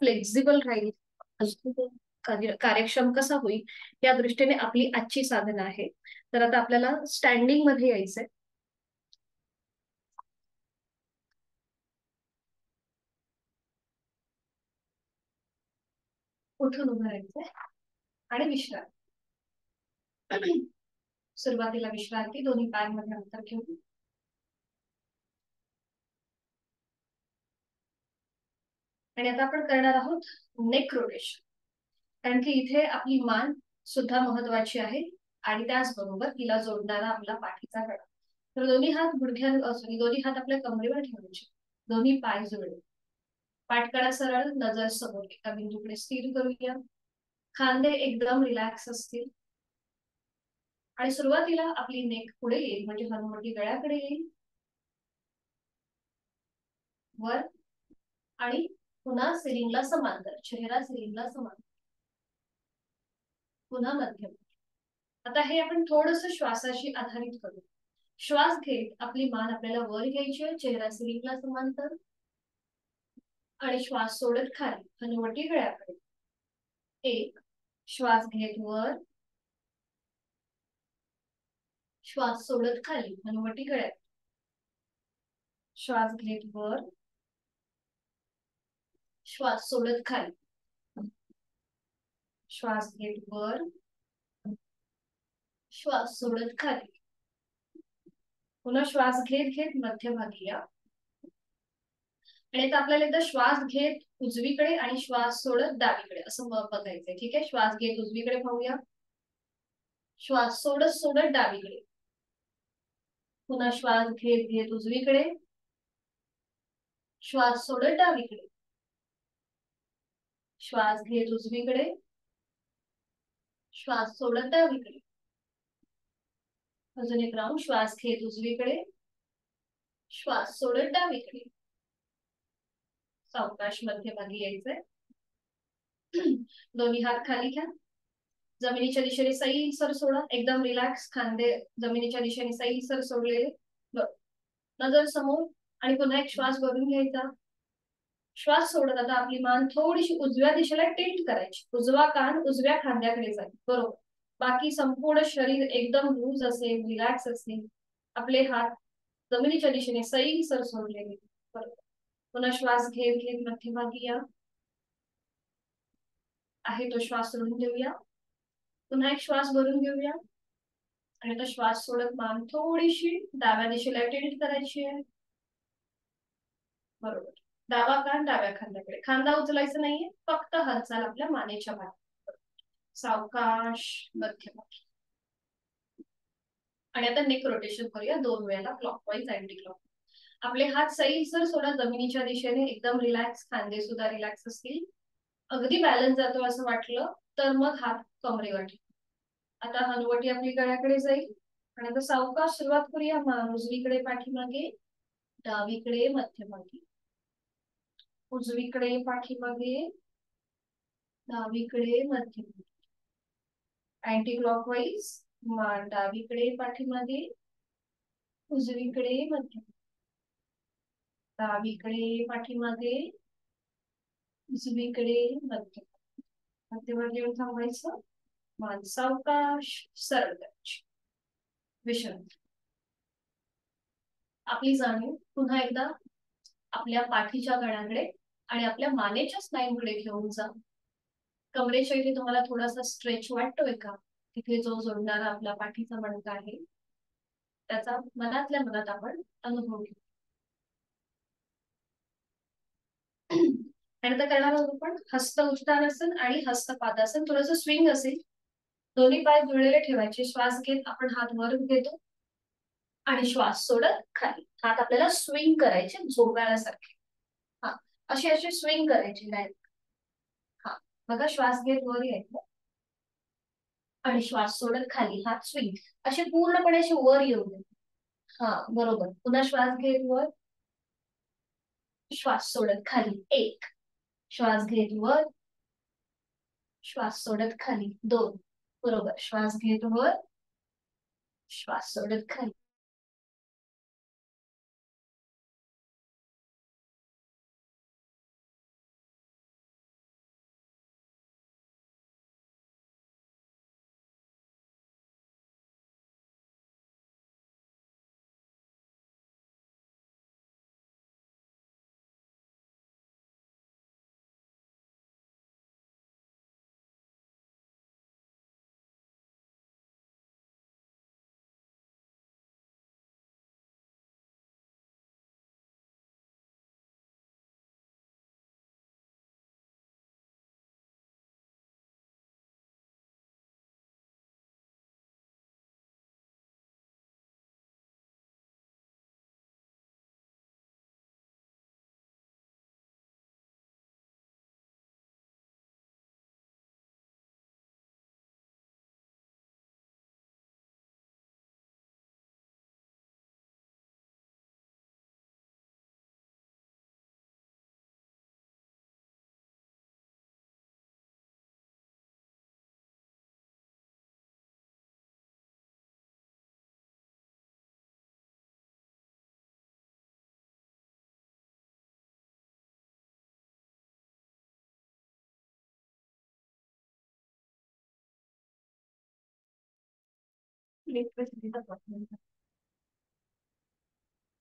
Flexible राहील, अजून तो कार्यक्षम कसा होईल, या दृष्टीने आपली आजची साधना आहे. तर आता आपल्याला स्टँडिंग मध्ये यायचंय. उठून उभं राहायचंय आणि विश्रांती. सुरुवातीला विश्रांती, दोन्ही पायांमध्ये अंतर घेऊन. आणि आता आपण करणार आहोत नेक रोटेशन. कारण की इथे आपली मान सुद्धा महत्वाची आहे आणि त्याचबरोबर तिला जोडणारा आपला पाठीचा कणा. तर दोन्ही हात सॉरी, दोन्ही हात आपल्या कमरेवर ठेवायचे, दोन्ही पाय जोडले, पाठकडा सरळ, नजर समोर एका बिंदूकडे स्थिर करूया. खांदे एकदम रिलॅक्स असतील आणि सुरुवातीला आपली नेक पुढे येईल, म्हणजे हनुवटी गळ्याकडे येईल, वर, आणि पुन्हा सिलिंगला समांतर, चेहरा सिलिंगला समांतर, पुन्हा मध्यम. आता हे आपण थोडस श्वासाशी आधारित करू. श्वास घेत आपली मान आपल्याला वर घ्यायची आहे, चेहरा सिलिंगला समांतर, आणि श्वास सोडत खाली, हनुवटी गळ्याकडे. एक, श्वास घेत वर, श्वास सोडत खाली, हनुवटी गळ्याकडे. श्वास घेत वर, श्वास सोडत खाली, श्वास घेत वर, श्वास सोडत खाली. पुन्हा श्वास घेत घेत मध्यभागी या. आणि आता आपल्याला एकदा श्वास घेत उजवीकडे आणि श्वास सोडत डावीकडे असं बघायचंय. ठीक आहे, श्वास घेत उजवीकडे पाहूया, श्वास सोडत सोडत डावीकडे. पुन्हा श्वास घेत घेत उजवीकडे, श्वास सोडत डावीकडे, श्वास घेत उजवीकडे, श्वास सोडत डावीकडे. अजून एक राऊंड. श्वास घेत उजवीकडे, श्वास सोडत डावीकडे. सावकाश मध्यभागी यायचंय. दोन्ही हात खाली घ्या, जमिनीच्या दिशेने सैलसर सोडा, एकदम रिलॅक्स, खांदे जमिनीच्या दिशेने सैलसर सोडलेले. नजर समोर, आणि पुन्हा एक श्वास भरून घ्यायचा. श्वास सोडत आता आपली मान थोडीशी उजव्या दिशेला टिल्ट करायची, उजवा कान उजव्या खांद्याकडे जाईल, बरोबर. बाकी संपूर्ण शरीर एकदम लूज असेल, रिलॅक्स असेल, आपले हात जमिनीच्या दिशेने सैलसर सोडलेले, बरोबर. पुन्हा श्वास घेत घेत मध्यभागी या, आहे तो श्वास सोडून देऊया. पुन्हा एक श्वास भरून घेऊया, आणि आता श्वास सोडत मान थोडीशी डाव्या दिशेला टिल्ट करायची आहे, बरोबर. डावा कान डाव्या खांद्याकडे, खांदा उचलायचा नाहीये, फक्त हालचाल आपल्या मानेच्या भागात. सावकाश मध्यभागी. आणि आता नेक रोटेशन करूया 2 वेळेला, क्लॉकवाईज अँटी क्लॉक. आपले हात सैलसर सोडा जमिनीच्या दिशेने, एकदम रिलॅक्स, खांदे सुद्धा रिलॅक्स असतील. अगदी बॅलन्स जातो असं वाटलं तर मग हात कमरेवर ठेवा. आता हनुवटी आपली गळ्याकडे जाईल, आणि आता सावकाश सुरुवात करूया. मान उजवीकडे पाठीमागे, डावीकडे मध्यभागी, उजवीकडे पाठीमागे, डावीकडे मध्यभागी. अँटी क्लॉकवाईज, मान डावीकडे पाठीमागे, उजवीकडे मध्यभागी, डावीकडे पाठीमागे, उजवीकडे मध्यभागी. मध्यभागी येऊन थांबायचं. मान सावकाश सरळ करायची, विश्रांती. आपली जाणीव पुन्हा एकदा आपल्या पाठीच्या कणाकडे आणि आपल्या मानेच्या स्नायूंकडे घेऊन जा. कमरेच्या इथे तुम्हाला थोडासा स्ट्रेच वाटतोय का? तिथे जो जोडणारा आपला पाठीचा मणका आहे त्याचा मनातल्या मनात आपण अनुभव घेऊ. आणि आता करणार आहोत आपण हस्त उत्तानासन आणि हस्त पादासन. थोडंसं स्विंग असेल, दोन्ही पाय जुळलेले ठेवायचे. श्वास घेत आपण हात वर घेतो आणि श्वास सोडत खाली. हात आपल्याला स्विंग करायचे, झोपाळ्यासारखे. हा, अशी अशी स्विंग करायची डायरेक्ट. हा बघा, श्वास घेत वर यायचं आणि श्वास सोडत खाली, हात स्विंग असे पूर्णपणे असे वर येऊ दे. हा बरोबर. पुन्हा श्वास घेत वर, श्वास सोडत खाली. एक, श्वास घेत वर, श्वास सोडत खाली. दोन, बरोबर. श्वास घेत वर, श्वास सोडत खाली.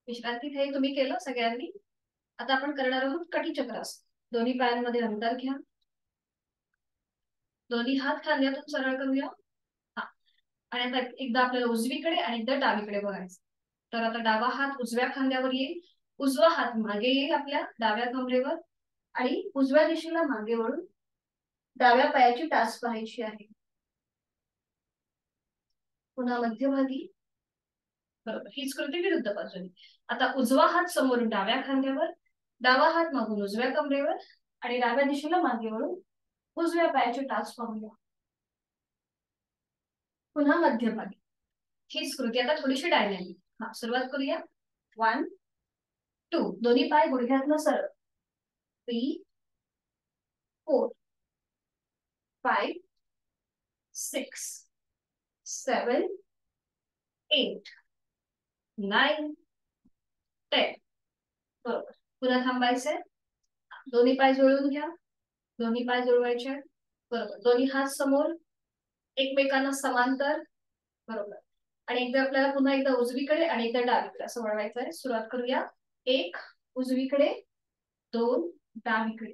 विश्रांती हे तुम्ही केलं सगळ्यांनी. आता आपण करणार आहोत कटीचक्रासन. दोन्ही पायांमध्ये अंतर घ्या, दोन्ही हात खांद्यातून सरळ करूया. हा, आणि आता एकदा आपल्याला उजवीकडे आणि एकदा डावीकडे बघायचं. तर आता डावा हात उजव्या खांद्यावर येईल, उजवा हात मागे येईल आपल्या डाव्या कमरेवर, आणि उजव्या दिशेला मागे वळून डाव्या पायाची टाच पाहायची आहे. पुन्हा मध्यभागी. बरोबर, हीच कृती विरुद्ध बाजूने. आता उजवा हात समोरून डाव्या खांद्यावर, डावा हात मागून उजव्या कमरेवर, आणि डाव्या दिशेला मागे वळून उजव्या पायाची टाच पाहूया. पुन्हा मध्यभागी. हीच कृती आता थोडीशी डायनॅमिक. हा, सुरुवात करूया. 1 2, दोन्ही पाय गुडघ्यातनं सरळ. 3 4 5 6 7 8 9 10. बरोबर, पुन्हा थांबायचंय. दोन्ही पाय जुळवून घ्या, दोन्ही पाय जुळवायचे. बरोबर, दोन्ही हात समोर, एकमेकांना समांतर. बरोबर, आणि एकदा आपल्याला पुन्हा एकदा उजवीकडे आणि एकदा डावीकडे असं वळवायचं आहे. सुरुवात करूया. 1 उजवीकडे, 2 डावीकडे,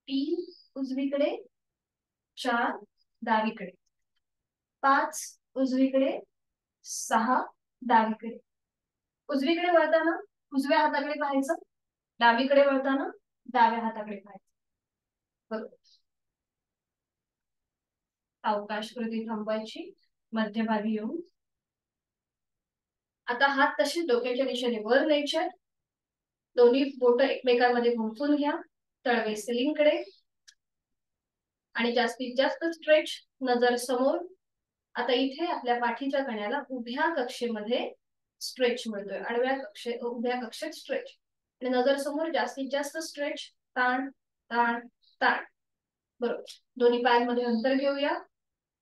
3 उजवीकडे, 4 डावीकडे, 5 उजवीकडे, 6 डावीकडे. उजवीकडे वळताना उजव्या हाताकडे पाहायचं, डावीकडे वळताना डाव्या हाताकडे पाहायचं. बरोबर, अवकाश कृती थांबवायची, मध्यभागी येऊन. आता हात तसे डोक्याच्या दिशेने वर न्यायचे, दोन्ही बोट एकमेकांमध्ये गुंफून घ्या, तळवे सिलिंगकडे, आणि जास्तीत जास्त स्ट्रेच, नजर समोर. आता इथे आपल्या पाठीच्या कण्याला उभ्या कक्षेमध्ये स्ट्रेच मिळतोय, उभ्या कक्षेत स्ट्रेच, आणि नजर समोर जास्तीत जास्त स्ट्रेच, ताण ताण ताण. बरोबर, दोन्ही पायांमध्ये अंतर घेऊया,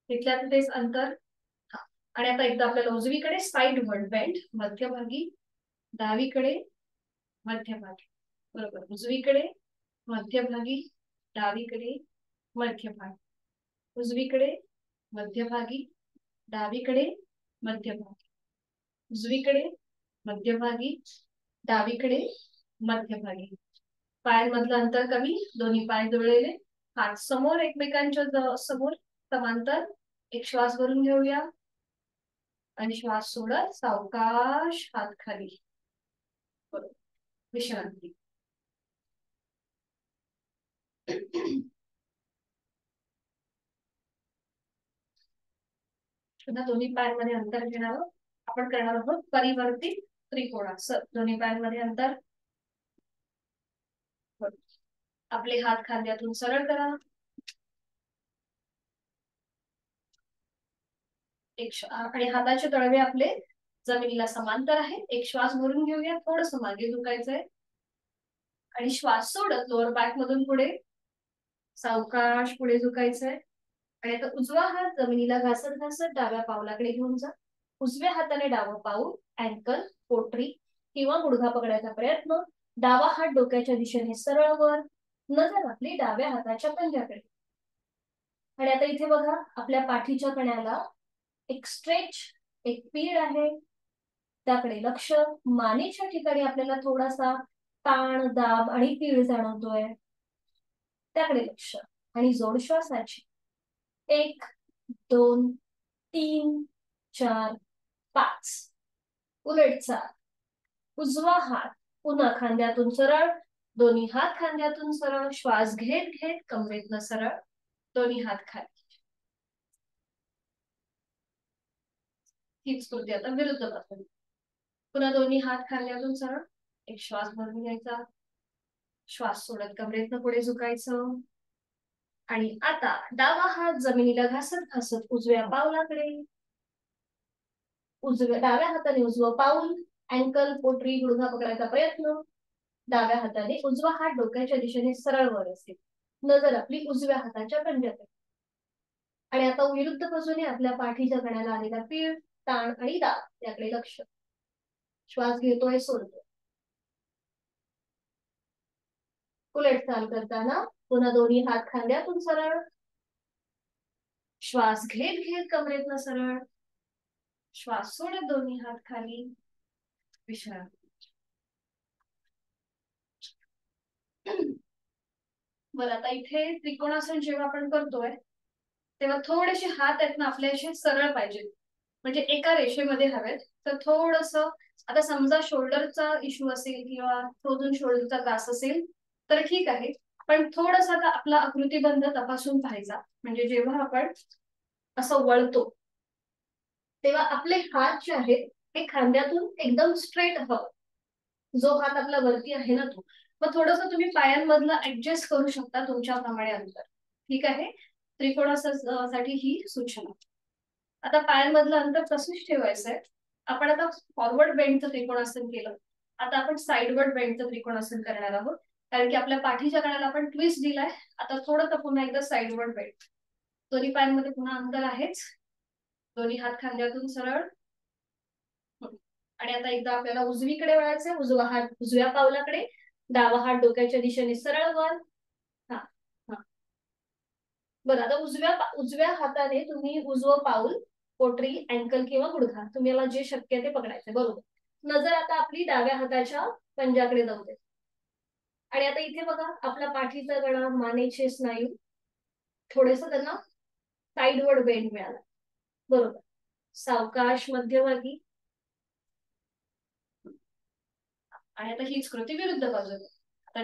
तिथल्या तिथेच अंतर. आणि आता एकदा आपल्याला उजवीकडे साइड वर्ड बेंड, मध्यभागी, डावीकडे, मध्यभागी. बरोबर, उजवीकडे, मध्यभागी, डावीकडे, मध्यभागी, उजवीकडे, मध्यभागी, डावीकडे, मध्यभागी, उजवीकडे, मध्यभागी, डावीकडे, मध्यभागी. पायांमधलं अंतर कमी, दोन्ही पाय जुळलेले, हात समोर एकमेकांच्या समोर समांतर. एक श्वास भरून घेऊया, आणि श्वास सोडत सावकाश हात खाली. बरोबर, विश्रांती. पुन्हा दोन्ही पायांमध्ये अंतर घेणार आहोत. आपण करणार आहोत परिवर्तित त्रिकोणासन. दोन्ही पायांमध्ये अंतर. आपले हात खांद्यातून सरळ करा. आणि हाताचे तळवे आपले जमिनीला समांतर आहेत. एक श्वास भरून घेऊया, थोडस मागे झुकायचंय, आणि श्वास सोडत लोअर बॅक मधून पुढे सावकाश पुढे झुकायचंय. आणि आता उजवा हात जमिनीला घासत घासत डाव्या पावलाकडे घेऊन जा. उजव्या हाताने डावं पाऊल, अँकल, पोटरी किंवा गुडघा पकडायचा प्रयत्न. डावा हात डोक्याच्या दिशेने सरळ वर, नजर आपली डाव्या हाताच्या पंजाकडे. आणि आता इथे बघा, आपल्या पाठीच्या कण्याला एक स्ट्रेच, एक पीळ आहे, त्याकडे लक्ष. मानेच्या ठिकाणी आपल्याला थोडासा ताण, दाब आणि पीळ जाणवतोय, त्याकडे लक्ष. आणि जोड श्वासाची. 1 2 3 4 5. उलट चाल. उजवा हात पुन्हा खांद्यातून सरळ, दोन्ही हात खांद्यातून सरळ. श्वास घेत घेत कमरेतनं सरळ, दोन्ही हात खाली. हीच कृती आता विरुद्ध बाजूने. पुन्हा दोन्ही हात खांद्यातून सरळ. एक श्वास भरून घ्यायचा, श्वास सोडत कमरेतनं पुढे झुकायचं. आणि आता डावा हात जमिनीला घासत घासत उजव्या पावलाकडे. डाव्या हाताने उजवं पाऊल, अँकल, पोटरी, गुडघा पकडायचा प्रयत्न. डाव्या हाताने उजवा हात डोक्याच्या दिशेने सरळ वर असेल, नजर आपली उजव्या हाताच्या पंजाकडे. आणि आता विरुद्ध बाजूने आपल्या पाठीच्या कण्याला आलेला पीळ, ताण आणि दाब याकडे लक्ष. श्वास घेतोय, सोडतोय. उलट चाल करताना पुन्हा दोन्ही हात खांद्यातून सरळ. श्वास घेत घेत कमरेतनं सरळ. श्वास सोडत दोन्ही हात खाली, विश्रांती. बरं, आता इथे त्रिकोणासन जेव्हा आपण करतोय तेव्हा थोडेसे हात आहेत ना आपले असे सरळ पाहिजेत, म्हणजे एका रेषेमध्ये हवेत. तर थोडस, आता समजा शोल्डरचा इश्यू असेल किंवा फ्रोझन शोल्डरचा त्रास असेल तर ठीक आहे, पण थोडस आता आपला आकृतीबंध तपासून पाहायचा. म्हणजे जेव्हा आपण असं वळतो तेव्हा आपले हात जे आहेत ते खांद्यातून एकदम स्ट्रेट हवं. जो हात आपला वरती आहे ना तो, मग थोडस तुम्ही पायांमधलं ऍडजस्ट करू शकता तुमच्याप्रमाणे अंतर. ठीक आहे, त्रिकोणासाठी ही सूचना. आता पायांमधलं अंतर तसंच ठेवायचंय. आपण आता फॉरवर्ड बेंडचं त्रिकोणासन केलं, आता आपण साइडवर्ड बेंडचं त्रिकोणासन करणार आहोत. कारण की आपल्या पाठीच्या कण्याला आपण ट्विस्ट दिलाय. आता थोडं पुन्हा एकदा साइडवर्ड बेंड. दोन्ही पायांमध्ये पुन्हा अंतर आहेच. दोन्ही हात खांद्यातून सरळ. आणि आता एकदा आपल्याला उजवीकडे वळायचंय. उजवा हात उजव्या पावलाकडे, डावा हात डोक्याच्या दिशेने सरळ वर. हा हा. बरं, आता उजव्या हाताने तुम्ही उजवं पाऊल, पोटरी, अँकल किंवा गुडघा, तुम्हाला जे शक्य आहे ते पकडायचंय. बरोबर. नजर आता आपली डाव्या हाताच्या पंजाकडे जाऊ दे. आणि आता इथे बघा, आपला पाठीचा कणा, मानेचे स्नायू थोडेस त्यांना साइडवर्ड बेंड मिळाला. बरोबर. सावकाश मध्यभागी. आणि आता हीच कृती विरुद्ध बाजूने. आता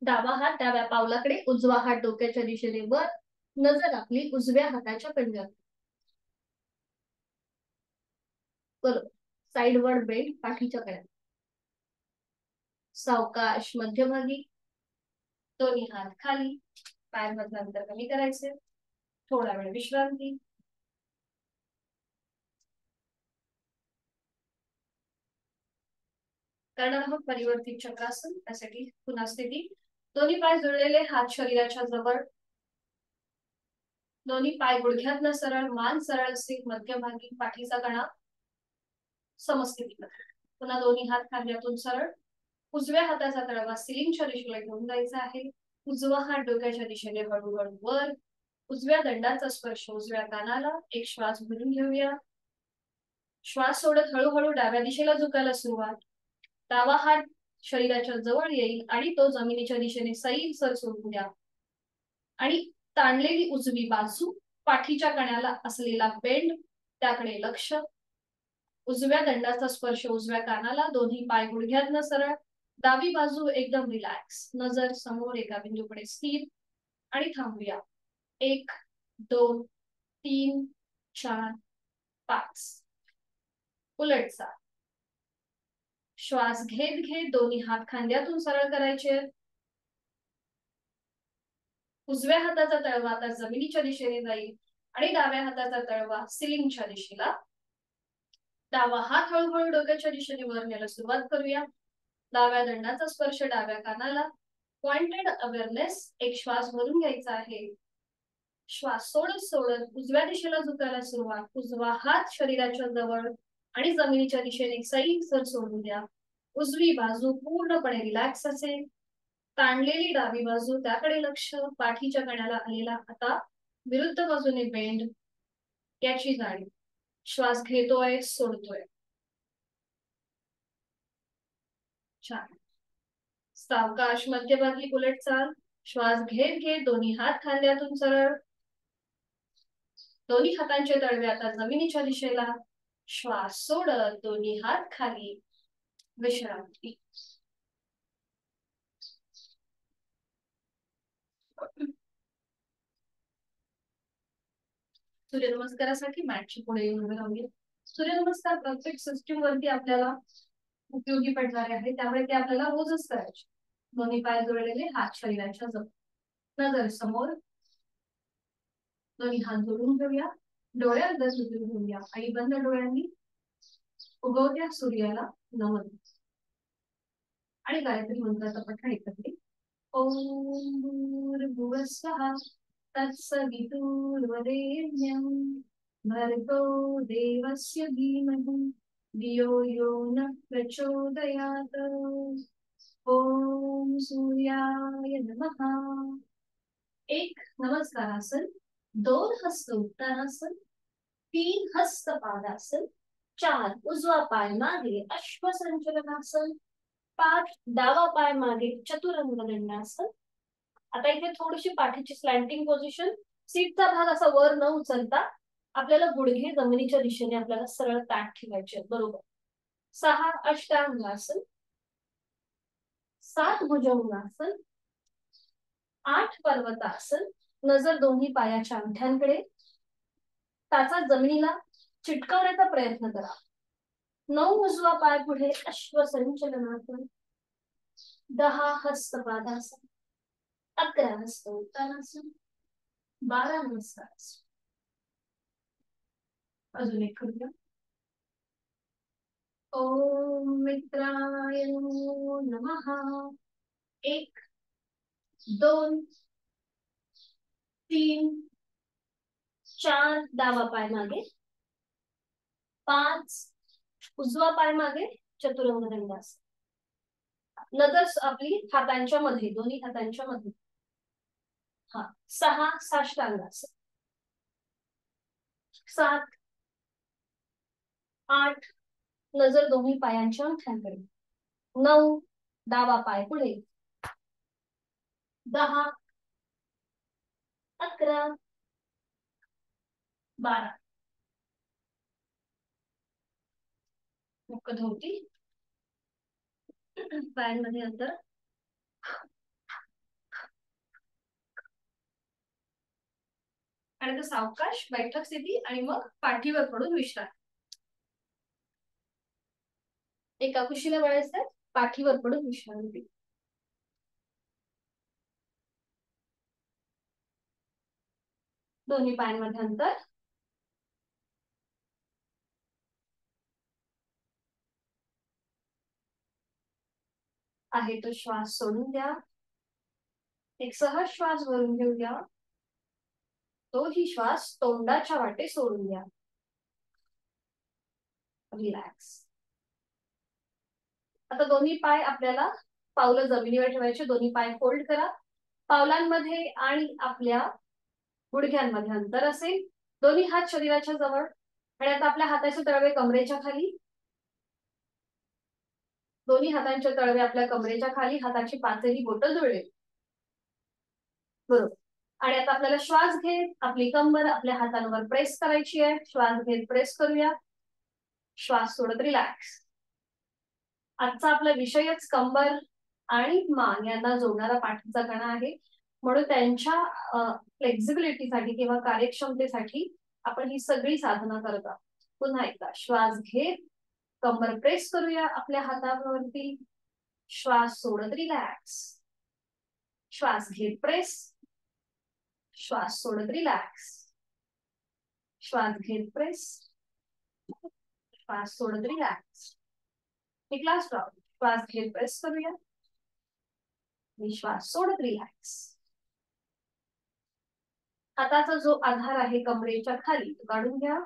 डावा हात डाव्या पावलाकडे, उजवा हात डोक्याच्या दिशेने वर, नजर आपली उजव्या हाताच्या पंजावर. बरोबर. साइडवर्ड बेंड पाठीच्या कण्यात. सावकाश मध्यभागी. दोन्ही हात खाली, पायांमधलं अंतर कमी करायचे. थोडा वेळ विश्रांती. करणार आहोत परिवर्तित चक्रासन. त्यासाठी पुन्हा स्थिती. दोन्ही पाय जुळलेले, हात शरीराच्या जवळ. दोन्ही पाय गुडघ्यातनं सरळ, मान सरळ असेल, मध्यभागी, पाठीचा कणा समस्थितीमध्ये. पुन्हा दोन्ही हात खांद्यातून सरळ. उजव्या हाताचा तळवा सिलिंगच्या दिशेला घेऊन जायचा आहे. उजवा हात डोक्याच्या दिशेने हळूहळू वर. उजव्या दंडाचा स्पर्श उजव्या कानाला. एक श्वास भरून घेऊया. श्वास सोडत हळूहळू डाव्या दिशेला झुकायला सुरुवात. डावा हात शरीराच्या जवळ येईल आणि तो जमिनीच्या दिशेने सैल सर सोडून द्या. आणि ताणलेली उजवी बाजू, पाठीच्या कण्याला असलेला बेंड, त्याकडे लक्ष. उजव्या दंडाचा स्पर्श उजव्या कानाला. दोन्ही पाय गुडघ्यातनं सरळ. डावी बाजू एकदम रिलॅक्स. नजर समोर एका बिंदूकडे स्थिर. आणि थांबूया. 1 2 3 4 5. उलटचा श्वास घेत घेत दोन्ही हात खांद्यातून सरळ करायचे. उजव्या हाताचा तळवा आता जमिनीच्या दिशेने जाईल आणि डाव्या हाताचा तळवा सिलिंगच्या दिशेला. डावा हात हळूहळू डोक्याच्या दिशेने वर न्यायला सुरुवात करूया. डाव्या दंडाचा स्पर्श डाव्या कानाला. Pointed awareness. एक श्वास भरून घ्यायचा आहे. श्वास सोडत सोडत उजव्या दिशेला झुकायला सुरुवात. उजवा हात शरीराच्या जवळ आणि जमिनीच्या दिशेने सैल सोडून द्या. उजवी बाजू पूर्णपणे रिलॅक्स असेल. ताणलेली डावी बाजू त्याकडे लक्ष. पाठीच्या कण्याला आलेला आता विरुद्ध बाजूने बेंड याची जाणीव. श्वास घेतोय, सोडतोय. छान. सावकाश मध्यभागी उलट चाल. श्वास घेत घेत दोन्ही हात खांद्यातून सरळ. दोन्ही हातांचे तळवे आता जमिनीच्या दिशेला. श्वास सोडत दोन्ही हात खाली. विश्रांती. सूर्यनमस्कारासाठी मॅटची पुढे येऊन उभे राहूया. सूर्यनमस्कार प्रत्येक सिस्टीम वरती आपल्याला उपयोगी पडणारे आहे, त्यामुळे ते आपल्याला रोजच करायचे. दोन्ही पाय जोडलेले, हात शरीराच्या जवळ. नजर समोर. दोन्ही हात जोडून घेऊया. डोळे अंदर सुटून घेऊया आणि बंद डोळ्यांनी उगवत्या सूर्याला नमन. आणि गायत्री मंत्राचा पठण एकत्रित. ओम भूर्भुवस्वः तत्सवितुर्वरेण्यं भर्गो देवस्य धीमहि धियो यो न प्रचोदयात्. ओम सूर्याय नमः. एक नमस्कारासन, 2 हस्त उत्तानासन, 3 हस्त पादासन, 4 उजवा पाय मागे अश्वसंचलनासन, 5 डावा पाय मागे चतुरंग दंडासन. आता इथे थोडीशी पाठीची स्लॅन्टिंग पोझिशन. सीटचा भाग असा वर न उचलता आपल्याला गुडघे जमिनीच्या दिशेने आपल्याला सरळ ताठ ठेवायचे. बरोबर. 6 अष्टांगासन, 7 भुजंगासन, 8 पर्वतासन. नजर दोन्ही पायाच्या अंगठ्यांकडे. टाचा जमिनीला चिटकवण्याचा प्रयत्न करा. 9 उजवा पाय पुढे अश्वसंचलनासन, 10 हस्तपादासन, 11 हस्त उत्तानासन, 12 नमस्कारासन. अजून एक करूया. ओम मित्राय नमः. 1 2 3 4 डावा पाय मागे, 5 उजवा पाय मागे चतुरंग दंडासन. नजर आपली हातांच्या मध्ये, दोन्ही हातांच्या मध्ये. 6 साष्टांगासन, 7 8 नजर दोन्ही पायांच्या अंगठ्यांकडे, 9 डावा पाय पुढे, 10 11 12 मुखधोती. पायांमध्ये अंतर. आणि सावकाश बैठक स्थिती आणि मग पाठीवर पडून विश्रांती. एका कुशीला वळायचं, पाठीवर पडून विश्रांती. दोन्ही पायांमध्ये अंतर. आहे तो श्वास सोडून द्या. एक सहज श्वास भरून घेऊया. तोही श्वास तोंडाच्या वाटे सोडून द्या. रिलॅक्स. आता दोन्ही पाय आपल्याला पावलं जमिनीवर ठेवायचे. दोन्ही पाय फोल्ड करा. पावलांमध्ये आणि आपल्या गुडघ्यांमध्ये अंतर असेल. दोन्ही हात शरीराच्या जवळ. आणि आता आपल्या हाताचे तळवे कमरेच्या खाली. दोन्ही हातांचे तळवे आपल्या कमरेच्या खाली. हाताची पाचही बोटं जुळले. बरोबर. आणि आता आपल्याला श्वास घेत आपली कंबर आपल्या हातांवर प्रेस करायची आहे. श्वास घेत प्रेस करूया. श्वास सोडत रिलॅक्स. आजचा आपला विषयच कंबर आणि मान यांना जोडणारा पाठीचा कणा आहे. म्हणून त्यांच्या फ्लेक्झिबिलिटीसाठी किंवा कार्यक्षमतेसाठी आपण ही सगळी साधना करत आहोत. पुन्हा एकदा श्वास घेत कंबर प्रेस करूया आपल्या हातावरती. श्वास सोडत रिलॅक्स. श्वास घेत प्रेस. श्वास सोडत रिलॅक्स. श्वास घेत प्रेस. श्वास सोडत रिलॅक्स. एक लास्ट राऊंड. श्वास घेत प्रेस करूया. श्वास सोडत रिलॅक्स. हाताचा जो आधार आहे कमरेच्या खाली तो काढून घ्या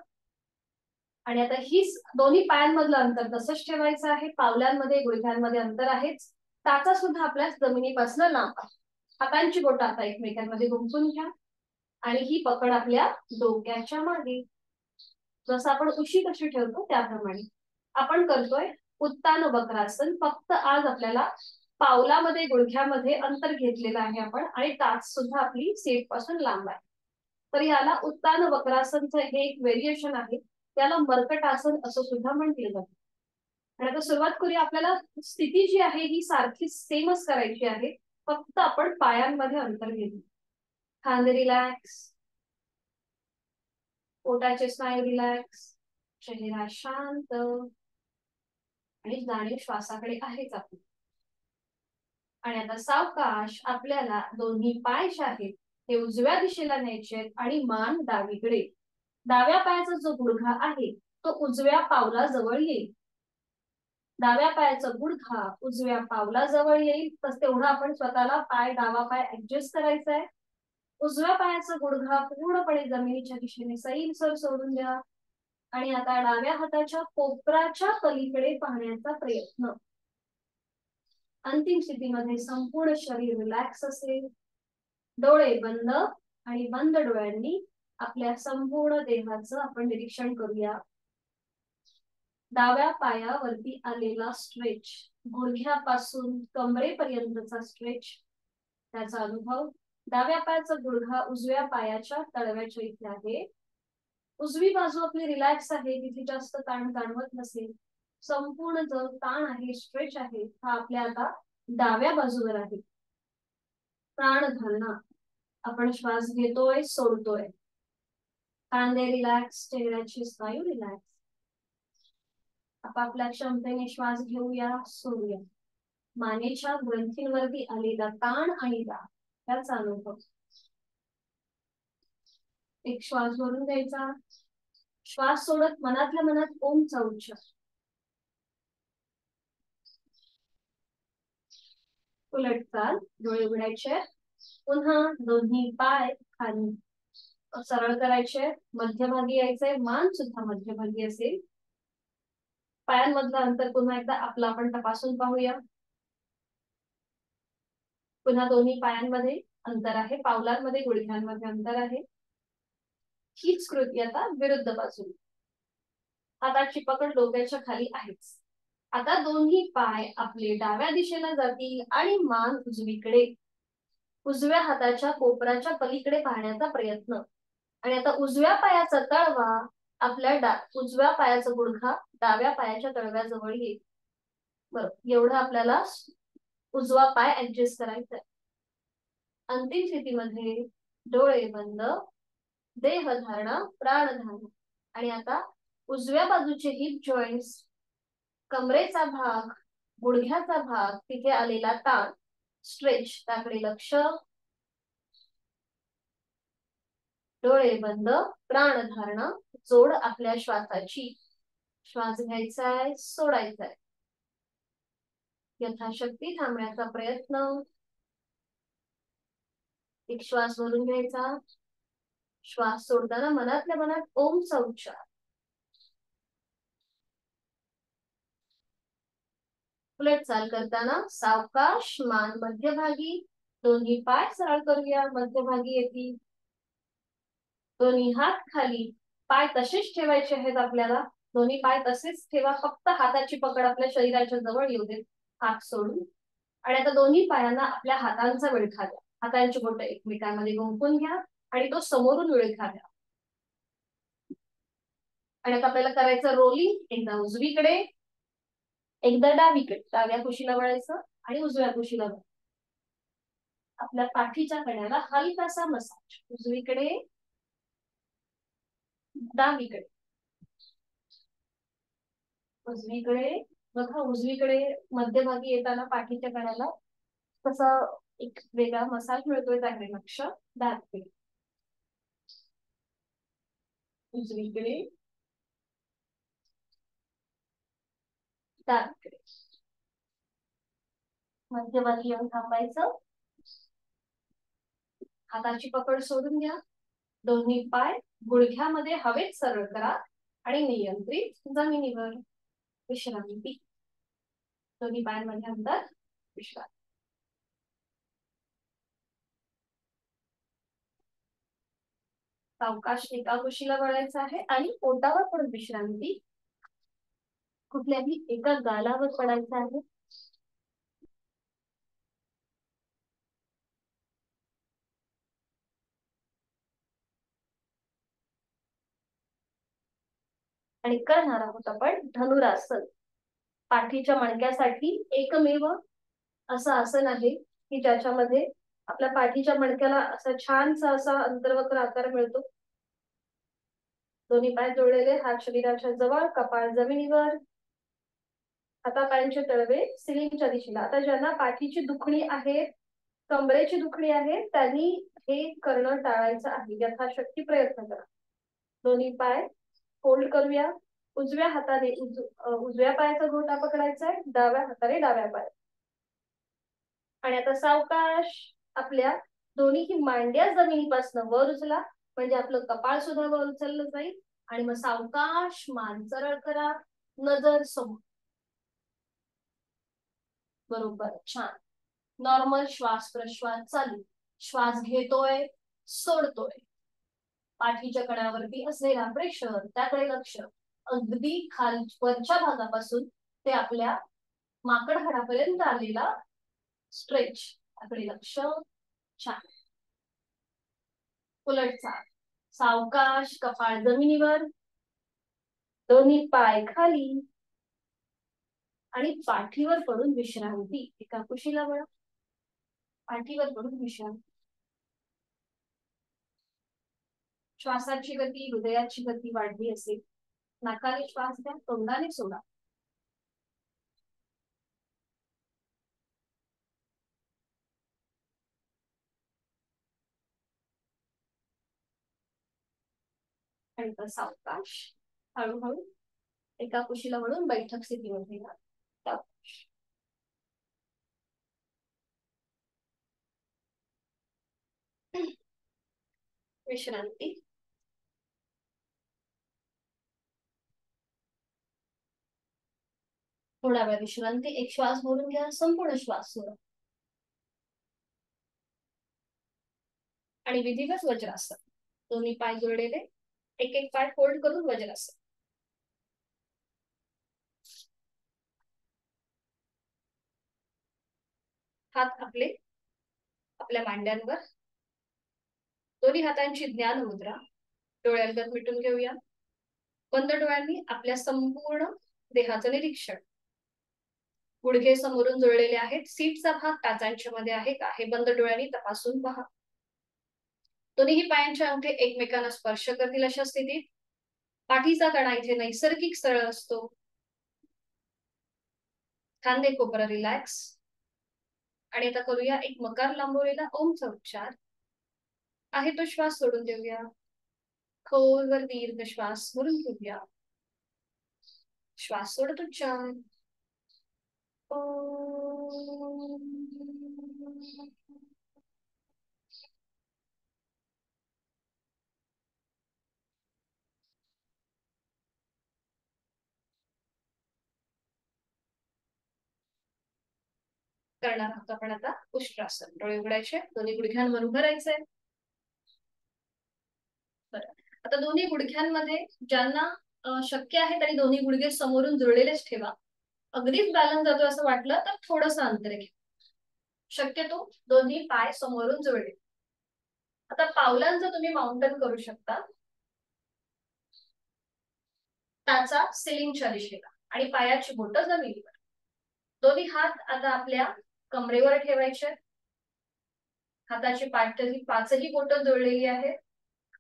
आणि आता ही दोन्ही पायांमधलं अंतर तसंच ठेवायचं आहे. पावलांमध्ये गुडघ्यांमध्ये अंतर आहेच. टाचा सुद्धा आपल्या जमिनीपासून लांब. हातांची बोटं आता एकमेकांमध्ये गुंफून घ्या आणि ही पकड आपल्या डोक्याच्या मागे. जसं आपण उशी कशी ठेवतो त्याप्रमाणे आपण करतोय उत्तान वक्रासन. फक्त आज आपल्याला पावलामध्ये गुडघ्यामध्ये अंतर घेतलेलं आहे आपण आणि टाच सुद्धा आपली सीट पासून लांब आहे. तर याला उत्तान वक्रासनचं हे एक व्हेरिएशन आहे. त्याला मर्कटासन असं सुद्धा म्हटलं जातं. आणि आता सुरुवात करूया. आपल्याला स्थिती जी आहे ही सारखी सेमच करायची आहे. फक्त आपण पायांमध्ये अंतर घेतो. खांदे रिलॅक्स, पोटाचे स्नायू रिलॅक्स, चेहरा शांत आणि जाणीव श्वासाकडे आहेच आपली. आणि आता सावकाश आपल्याला दोन्ही पाय जे आहेत ते उजव्या दिशेला न्यायचे आहेत आणि मान डावीकडे. डाव्या पायाचा जो गुडघा आहे तो उजव्या पावलाजवळ येईल. डाव्या पायाचा गुडघा उजव्या पावलाजवळ येईल. तस तेवढं आपण स्वतःला डावा पाय ऍडजस्ट करायचा आहे. उजव्या पायाचा गुडघा पूर्णपणे जमिनीच्या दिशेने सैलसर सोडून द्या आणि आता डाव्या हाताच्या कोपराच्या पलीकडे पाहण्याचा प्रयत्न. अंतिम स्थितीमध्ये संपूर्ण शरीर रिलॅक्स असेल. डोळे बंद आणि बंद डोळ्यांनी आपल्या संपूर्ण देहाचं आपण निरीक्षण करूया. डाव्या पायावरती आलेला स्ट्रेच, गुडघ्यापासून कमरेपर्यंतचा स्ट्रेच, त्याचा अनुभव. डाव्या पायाचा गुडघा उजव्या पायाच्या तळव्याच्या इथे आहे. उजवी बाजू आपली रिलॅक्स आहे, तिथे जास्त ताण जाणवत नसेल. संपूर्ण जो ताण आहे, स्ट्रेच आहे, हा आपल्या आता डाव्या बाजूवर आहे. प्राणधारणा, आपण श्वास घेतोय सोडतोय. कांदे रिलॅक्स, चेहऱ्याची स्नायू रिलॅक्स. आपापल्या क्षमतेने श्वास घेऊया सोडूया. मानेच्या ग्रंथींवरती आलेला ताण आणि दाब त्याचा अनुभव. एक श्वास भरून घ्यायचा. श्वास सोडत मनातल्या मनात ओमचा उच्चार. उलट चाल, डोळे उघडायचे. पुन्हा दोन्ही पाय खाली सरळ करायचे. मध्यभागी यायचंय. मान सुद्धा मध्यभागी असेल. पायांमधलं अंतर पुन्हा एकदा आपलं आपण तपासून पाहूया. पुन्हा दोन्ही पायांमध्ये अंतर आहे. पावलांमध्ये गुडघ्यांमध्ये अंतर आहे. हीच कृती आता विरुद्ध बाजूला. हाताची पकड डोक्याच्या खाली आहेच. आता दोन्ही पाय आपले डाव्या दिशेला जातील आणि मान उजवीकडे. उजव्या हाताच्या कोपराच्या पलीकडे पाहण्याचा प्रयत्न. आणि आता उजव्या पायाचा तळवा आपल्या उजव्या पायाचा गुडघा डाव्या पायाच्या तळव्याजवळ येईल. बरोबर, एवढं आपल्याला उजवा पाय ऍडजस्ट करायचा आहे. अंतिम स्थितीमध्ये डोळे बंद, देहधारणा, प्राणधारणा. आणि आता उजव्या बाजूचे हिप जॉईंट्स, कमरेचा भाग, गुडघ्याचा भाग, तिथे आलेला ताण, स्ट्रेच, त्याकडे लक्ष. डोळे बंद, प्राणधारणा, जोड आपल्या श्वासाची. श्वास घ्यायचाय, सोडायचाय. यथाशक्ती थांबण्याचा प्रयत्न. एक श्वास भरून घ्यायचा. श्वास सोडताना मनातल्या मनात ओमचा उच्चार. उलट चाल करताना सावकाश मान मध्यभागी. दोन्ही पाय सरळ करूया, मध्यभागी येतील. दोन्ही हात खाली. पाय तसेच ठेवायचे आहेत आपल्याला. दोन्ही पाय तसेच ठेवा. फक्त हाताची पकड आपल्या शरीराच्या जवळ येऊ देत, हात सोडून. आणि आता दोन्ही पायांना आपल्या हातांचा विळखा द्या. हातांची बोटं एकमेकांमध्ये गुंफून घ्या आणि तो समोरून विळखा द्या. आणि आता आपल्याला करायचं रोलिंग. एकदा उजवीकडे, एकदा डावीकडे. डाव्या कुशीला वळायचं आणि उजव्या कुशीला वळायचं. आपल्या पाठीच्या कण्याला हलकासा मसाज. उजवीकडे, डावीकडे, उजवीकडे. बघा उजवीकडे मध्यभागी येताना पाठीच्या कण्याला तसा एक वेगळा मसाज मिळतोय, त्याकडे लक्ष. डावीकडे, उजवीकडे, डावीकडे. मध्यभागी येऊन थांबायचं. हाताची पकड सोडून घ्या. दोन्ही पाय गुडघ्यामध्ये हवेत सरळ करा आणि नियंत्रित जमिनीवर विश्रांती. दोन्ही पायांमध्ये अंतर, विश्रांती. सावकाश एका कुशीला वळायचं आहे आणि पोटावर पण विश्रांती. कुठल्याही एका गालावर पडायचं आहे. आणि करणार आहोत आपण धनुरासन. पाठीच्या मणक्यासाठी एकमेव असं आसन आहे की ज्याच्यामध्ये आपल्या पाठीच्या मणक्याला असा छानसा असा अंतर्वक्र आकार मिळतो. दोन्ही पाय जोडलेले, हात शरीराच्या जवळ, कपाळ जमिनीवर, हातापायांचे तळवे सिलिंगच्या दिशेला. आता ज्यांना पाठीची दुखणी आहे, कमरेची दुखणी आहे, त्यांनी हे करणं टाळायचं आहे. यथाशक्ती प्रयत्न करा. दोन्ही पाय फोल्ड करूया. उजव्या हाताने उजव्या पायाचा घोटा पकडायचा आहे, डाव्या हाताने डाव्या पाय. आणि आता सावकाश आपल्या दोन्ही मांड्या जमिनीपासून वर उचला, म्हणजे आपलं कपाळ सुद्धा वर उचललं जाईल. आणि मग सावकाश मान सरळ करा, नजर समोर. बरोबर, छान. नॉर्मल श्वास प्रश्वास चालू. श्वास घेतोय, सोडतोय. पाठीच्या कण्यावरती असलेला प्रेशर, त्याकडे लक्ष. अगदी वरच्या भागापासून ते आपल्या माकड हाडापर्यंत आलेला स्ट्रेच, त्याकडे लक्ष. छान. उलट चाल. सावकाश कपाळ जमिनीवर, दोन्ही पाय खाली आणि पाठीवर पडून विश्रांती. एका कुशीला वळा, पाठीवर पडून विश्रांती. श्वासाची गती, हृदयाची गती वाढली असेल, नाकाने श्वास द्या, तोंडाने सोडा. आणि सावकाश हळूहळू एका कुशीला वळून बैठक स्थितीमध्ये या. विश्रांती. थोडा वेळ विश्रांती. एक श्वास भरून घ्या, संपूर्ण श्वास सोडा. आणि विधिवत वज्रासन. दोन्ही पाय जोडलेले, एक एक पाय फोल्ड करून वज्रासन. हात आपले आपल्या मांड्यांवर, दोन्ही हातांची ज्ञान मुद्रा. डोळ्यांगत मिटून घेऊया. बंद डोळ्यांनी आपल्या संपूर्ण देहाचं निरीक्षण. गुडघे समोरून जुळलेले आहेत, सीटचा भाग टाचांच्या मध्ये आहे का हे बंद डोळ्यांनी तपासून पहा. दोन्ही पायांचे अंगठे एकमेकांना स्पर्श करतील अशा स्थितीत. पाठीचा कणा इथे नैसर्गिक सरळ असतो. खांदे कोपरा रिलॅक्स. आणि आता करूया एक मकार लांबवलेला ओमचा उच्चार. आहे तो श्वास सोडून देऊया. खोलवर दीर्घ श्वास भरून घेऊया. श्वास सोडत उच्चार. करणार आहोत आपण आता उष्ट्रासन. डोळे उघडायचे, दोन्ही गुडघ्यांवर उभं राहायचंय. बरं, आता दोन्ही गुडघ्यांमध्ये ज्यांना शक्य आहे तरी दोन्ही गुडघे समोरून जुळलेलेच ठेवा. अगदीच बॅलन्स जातो असं वाटलं तर थोडंसं अंतर घ्या. शक्यतो दोन्ही पाय समोरून जुळले. आता पावलांचं तुम्ही माउंटन करू शकता, टाचा सिलिंगच्या दिशेला आणि पायाची बोटं जमिनीवर. दोन्ही हात आता आपल्या कमरेवर ठेवायचे. हाताची पाचही बोटं जोडलेली आहेत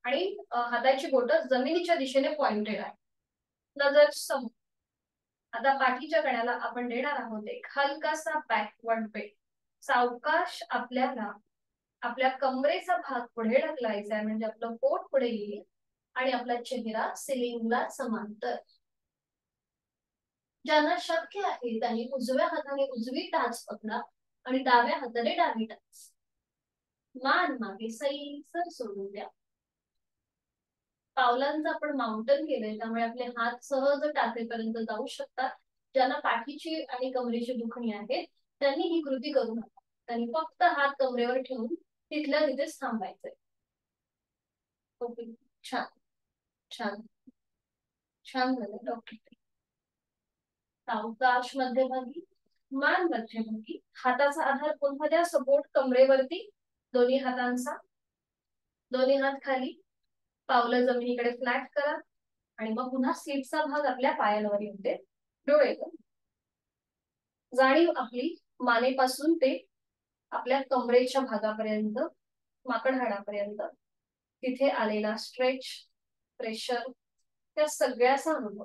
आणि हाताची बोटं जमिनीच्या दिशेने पॉइंटेड आहे. नजर समोर. आता पाठीच्या कण्याला आपण देणार आहोत एक हलकासा बॅकवर्ड बेंड. सावकाश आपल्याला आपल्या कमरेचा भाग पुढे ढकलायचा आहे, म्हणजे आपलं पोट पुढे येईल आणि आपला चेहरा सिलिंगला समांतर. ज्यांना शक्य आहे त्यांनी उजव्या हाताने उजवी टाच पकडा आणि डाव्या हाताने डावी टाच. मान मागे सैल सर सोडून द्या. पावलांचं आपण माउंटन केलंय, त्यामुळे आपले हात सहज टाचेपर्यंत जाऊ शकतात. ज्यांना पाठीची आणि कमरेची दुखणी आहे त्यांनी ही कृती करू नका. त्यांनी फक्त हात कमरेवर ठेवून तिथल्या तिथेच थांबायचंय. ओके, छान छान छान झालं डॉक्टर. सावकाश मध्यभागी, मान मध्यभागी, हाताचा आधार पुन्हा द्या सपोर्ट कमरेवरती, दोन्ही हातांचा, दोन्ही हात खाली, पावलं जमिनीकडे फ्लॅट करा आणि मग पुन्हा सीटचा भाग आपल्या पायांवर येते. डोळे जाणीव आपली मानेपासून ते आपल्या कमरेच्या भागापर्यंत, माकड हाडापर्यंत तिथे आलेला स्ट्रेच, प्रेशर, त्या सगळ्याचा अनुभव.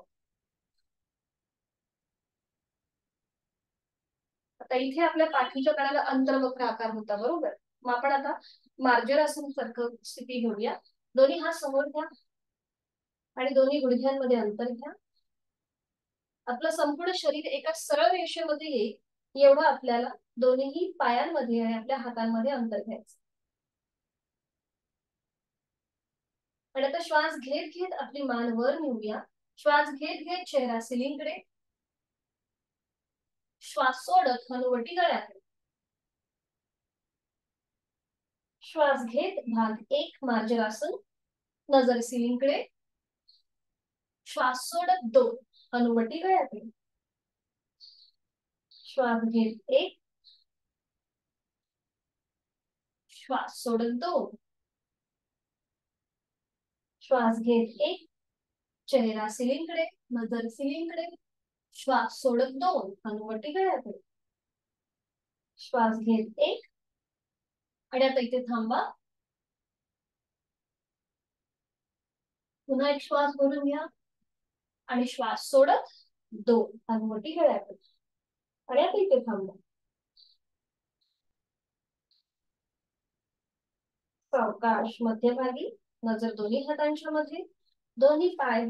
आता इथे आपल्या पाठीच्या कणाला अंतर्वक्र आकार होता, बरोबर. मग आपण आता मार्जरासन सारखं स्थिती घेऊया. दोन्ही हात समोर घ्या आणि दोन्ही गुडघ्यांमध्ये अंतर घ्या. आपलं संपूर्ण शरीर एका सरळ रेषेमध्ये येईल एवढं आपल्याला दोन्ही पायांमध्ये आणि आपल्या हातांमध्ये अंतर घ्यायचं. आणि आता श्वास घेत घेत आपली मान वर नेऊया. श्वास घेत घेत चेहरा सिलिंगकडे, श्वास सोडत हनुवटी गळ्याकडे. श्वास घेत भाग 1 मार्जरासन, नजर सिलिंगकडे, श्वास सोडत 2 हनुवटी गळ्याकडे. श्वास घेत 1, श्वास सोडत 2, श्वास घेत 1, चेहरा सिलिंगकडे, नजर सिलिंगकडे, श्वास सोडत 2 हनुवटी गळ्याकडे. श्वास घेत 1 आणि आता इथे थांबा. पुन्हा एक श्वास भरून घ्या आणि श्वास सोडत 2 हनुवटी गळ्याकडे. आणि आता इथे थांबा. सावकाश मध्यभागी, नजर दोन्ही हातांच्या मध्ये, दोन्ही पाय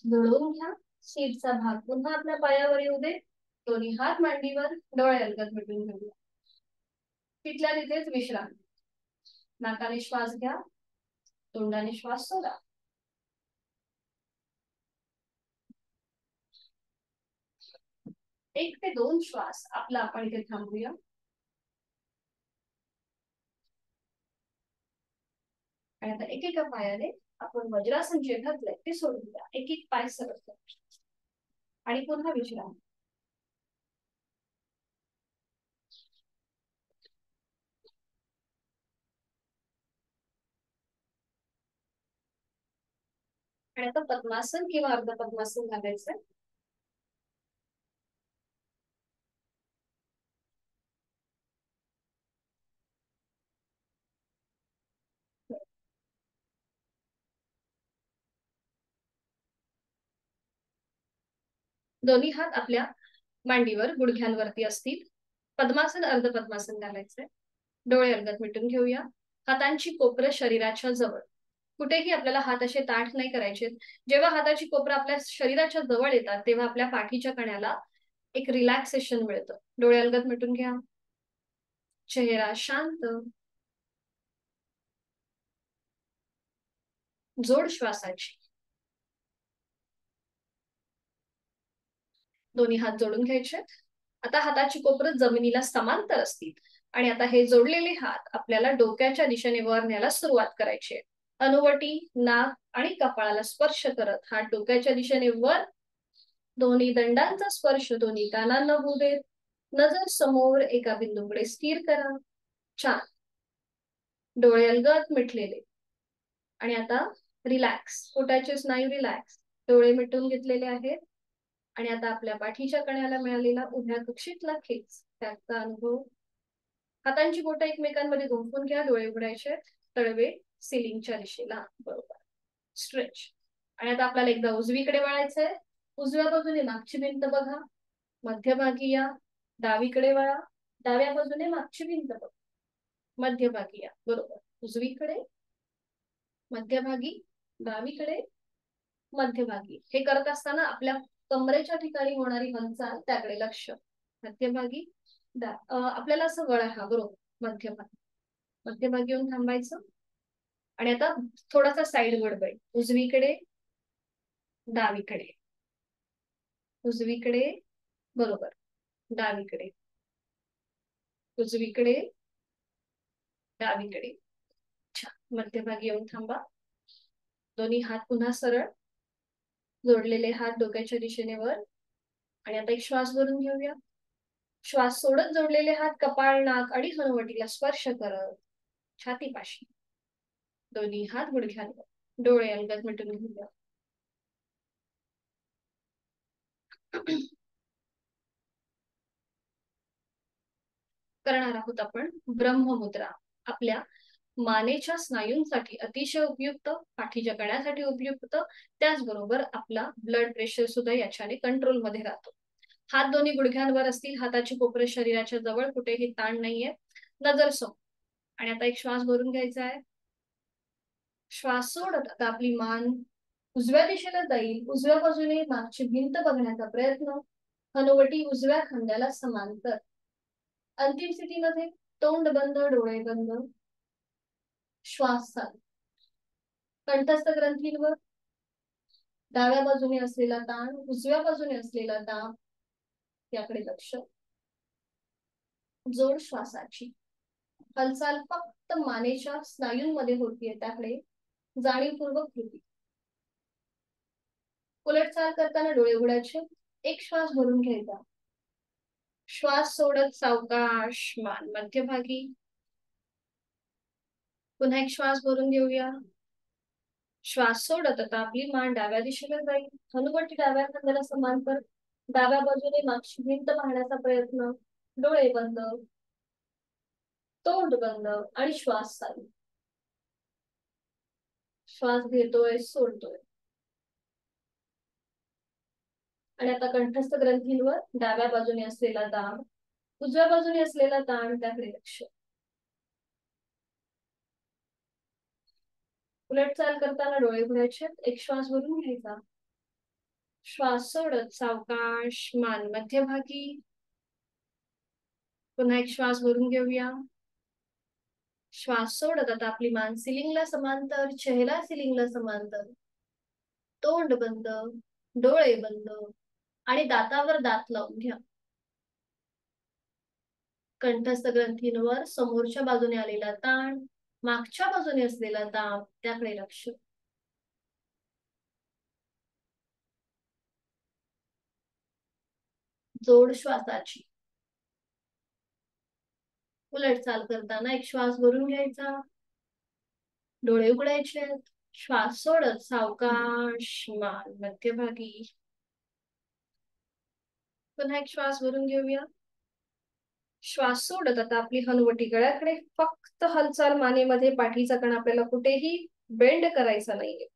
जुळवून घ्या. सीटचा भाग पुन्हा आपल्या पायावर येऊ दे. दोन्ही हात मांडीवर, डोळे अलगद मिटून घेऊया. तिथल्या तिथेच विश्रांती. नाकाने श्वास घ्या, तोंडाने श्वास सोडा. 1 ते 2 श्वास आपला आपण इथे थांबूया. आणि आता एकेका पायाने आपण वज्रासन जे घातलंय ते सोडून द्या. एक एक पाय सरळ करा आणि पुन्हा विश्राम. आणि आता पद्मासन किंवा अर्ध पद्मासन घालायचं. दोन्ही हात आपल्या मांडीवर गुडघ्यांवरती असतील. पद्मासन अर्ध पद्मासन घालायचंय. डोळे अलगद मिटून घेऊया. हातांची कोपरं शरीराच्या जवळ, कुठेही आपल्याला हात असे ताठ नाही करायचे. जेव्हा हाताची कोपरं आपल्या शरीराच्या जवळ येतात तेव्हा आपल्या पाठीच्या कण्याला एक रिलॅक्सेशन मिळतं. डोळे अलगद मिटून घ्या. चेहरा शांत, जोड श्वासाची. दोन्ही हात जोडून घ्यायचे. आता हाताची कोपरं जमिनीला समांतर असतील आणि आता हे जोडलेले हात आपल्याला डोक्याच्या दिशेने वर न्यायला सुरुवात करायची. हनुवटी, नाक आणि कपाळाला स्पर्श करत हात डोक्याच्या दिशेने वर. दोन्ही दंडांचा स्पर्श दोन्ही कानांना होऊ देत. नजर समोर एका बिंदूकडे स्थिर करा. छान. डोळे अलगद मिटलेले. आणि आता रिलॅक्स, पोटाचे स्नायू रिलॅक्स, डोळे मिटून घेतलेले आहेत. आणि आता आपल्या पाठीच्या कण्याला मिळालेला उभ्या कक्षेतला खेच, त्याचा अनुभव. हातांची बोटं एकमेकांमध्ये गुंफून घ्या. डोळे उघडायचे. तळवे सिलिंगच्या दिशेला, बरोबर. स्ट्रेच. आणि आता आपल्याला एकदा उजवीकडे वळायचंय. उजव्या बाजूने मागची भिंत बघा. मध्यभागी या. डावीकडे वळा. डाव्या बाजूने मागची भिंत बघा. मध्यभागी या, बरोबर. उजवीकडे, मध्यभागी, डावीकडे, मध्यभागी. हे करत असताना आपल्या कमरेच्या ठिकाणी होणारी हालचाल त्याकडे लक्ष. मध्यभागी, आपल्याला असं वळा, हा बरोबर. मध्यभागी, मध्यभागी येऊन थांबायचं. आणि आता थोडासा साईड वळवाय, उजवीकडे डावीकडे, उजवीकडे बरोबर, डावीकडे, उजवीकडे डावीकडे. छान. मध्यभागी येऊन थांबा. दोन्ही हात पुन्हा सरळ, जोडलेले हात डोक्याच्या दिशेने वर. आणि आता एक श्वास भरून घेऊया. श्वास सोडत जोडलेले हात कपाळ, नाक आणि हनुवटीला स्पर्श करत छातीपाशी. दोन्ही हात गुडघ्यांवर, डोळे अलगद मिटून घेऊया. करणार आहोत आपण ब्रह्ममुद्रा. आपल्या मानेच्या स्नायूंसाठी अतिशय उपयुक्त, पाठीच्या कण्यासाठी उपयुक्त, त्याचबरोबर आपला ब्लड प्रेशर सुद्धा याच्याने कंट्रोल मध्ये राहतो. हात दोन्ही गुडघ्यांवर असतील, हाताची कोपरे शरीराच्या जवळ, कुठेही ताण नाहीये. नजर समोर. आणि आता एक श्वास भरून घ्यायचा आहे. श्वास सोडत आता आपली मान उजव्या दिशेला जाईल. उजव्या बाजूने मागची भिंत बघण्याचा प्रयत्न. हनुवटी उजव्या खांद्याला समांतर. अंतिम स्थितीमध्ये तोंड बंद, डोळे बंद. श्वास चालू. कंठस्थ ग्रंथींवर डाव्या बाजूने असलेला ताण, उजव्या बाजूने असलेला दाब याकडे लक्ष. जोड श्वासाची हालचाल फक्त मानेच्या स्नायूंमध्ये होतीये, त्याकडे जाणीवपूर्वक कृती. उलट चाल करताना डोळे उघडायचे. एक श्वास भरून घ्यायचा. श्वास सोडत सावकाश मान मध्यभागी. पुन्हा एक श्वास भरून घेऊया. श्वास सोडत आता आपली मान डाव्या दिशेला जाईल. हनुवटी डाव्या खांद्याला समांतर. डाव्या बाजूने मागची भिंत पाहण्याचा प्रयत्न. डोळे बंद, तोंड बंद आणि श्वास चालू. श्वास घेतोय, सोडतोय. आणि आता कंठस्थ ग्रंथींवर डाव्या बाजूने असलेला दाब, उजव्या बाजूने असलेला ताण, त्याकडे लक्ष. उलट चाल करताना डोळे उघडायचे. एक श्वास भरून घ्यायचा. श्वास सोडत सावकाश मान मध्यभागी. पुन्हा एक श्वास भरून घेऊया. श्वास सोडत आता आपली मान सिलिंगला समांतर, चेहरा सिलिंगला समांतर. तोंड बंद, डोळे बंद आणि दातावर दात लावून घ्या. कंठस्थ ग्रंथींवर समोरच्या बाजूने आलेला ताण, मागच्या बाजूने असलेला दाब, त्याकडे लक्ष. जोड श्वासाची. उलट चाल करताना एक श्वास भरून घ्यायचा. डोळे उघडायचे. श्वास सोडत सावकाश मान मध्यभागी. पुन्हा एक श्वास भरून घेऊया. श्वास सोडत आता आपली हनुवटी गळ्याकडे. फक्त हालचाल मानेमध्ये, पाठीचा कण आपल्याला कुठेही बेंड करायचा नाहीये.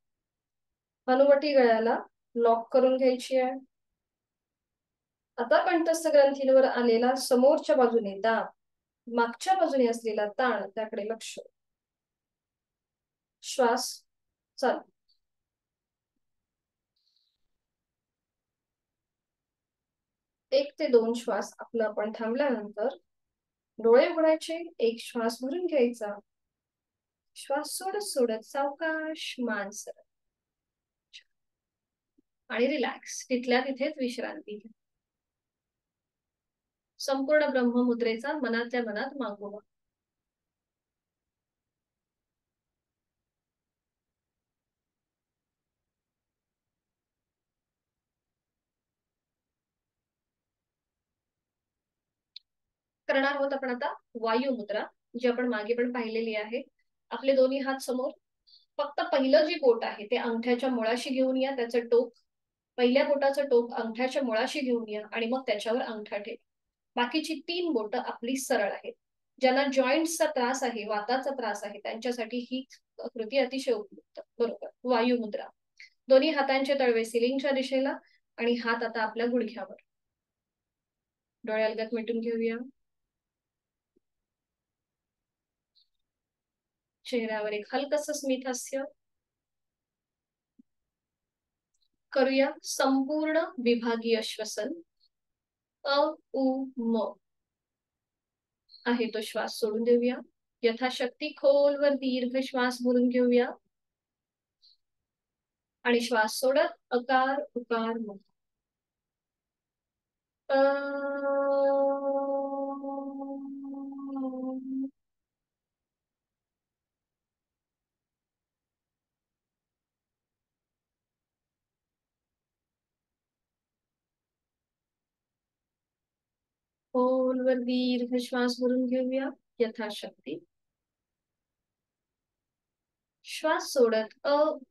हनुवटी गळ्याला लॉक करून घ्यायची आहे. आता कंठस्थ ग्रंथींवर आलेला समोरच्या बाजूने दाब, मागच्या बाजूने असलेला ताण, त्याकडे लक्ष. श्वास चालू. 1 ते 2 श्वास आपला आपण थांबल्यानंतर डोळे उघडायचे. एक श्वास भरून घ्यायचा. श्वास सोडत सोडत सावकाश मान सरळ आणि रिलॅक्स. तिथल्या तिथेच विश्रांती घ्या. संपूर्ण ब्रह्ममुद्रेचा मनातल्या मनात मागोवा. करणार आहोत आपण आता वायू मुद्रा, जी आपण मागे पण पाहिलेली आहे. आपले दोन्ही हात समोर. फक्त पहिलं जे बोट आहे ते अंगठ्याच्या मुळाशी घेऊन या. त्याचं टोक, पहिल्या बोटाचं टोक अंगठ्याच्या मुळाशी घेऊन या आणि मग त्याच्यावर अंगठा ठेवा. बाकीची 3 बोटं आपली सरळ आहेत. ज्यांना जॉईंट्सचा त्रास आहे, वाताचा त्रास आहे, त्यांच्यासाठी ही कृती अतिशय उपयुक्त. बरोबर. वायू मुद्रा. दोन्ही हातांचे तळवे सिलिंगच्या दिशेला आणि हात आता आपल्या गुडघ्यावर. डोळे अलगद मिटून घेऊया. चेहऱ्यावर एक हलकस स्मित हास्य. करूया संपूर्ण विभागीय श्वसन. अ उ म आहे तो श्वास सोडून देऊया. यथाशक्ती खोलवर दीर्घ श्वास भरून घेऊया आणि श्वास सोडत अकार उकार मग खोलवर दीर्घ श्वास भरून घेऊया यथाशक्ती. श्वास सोडत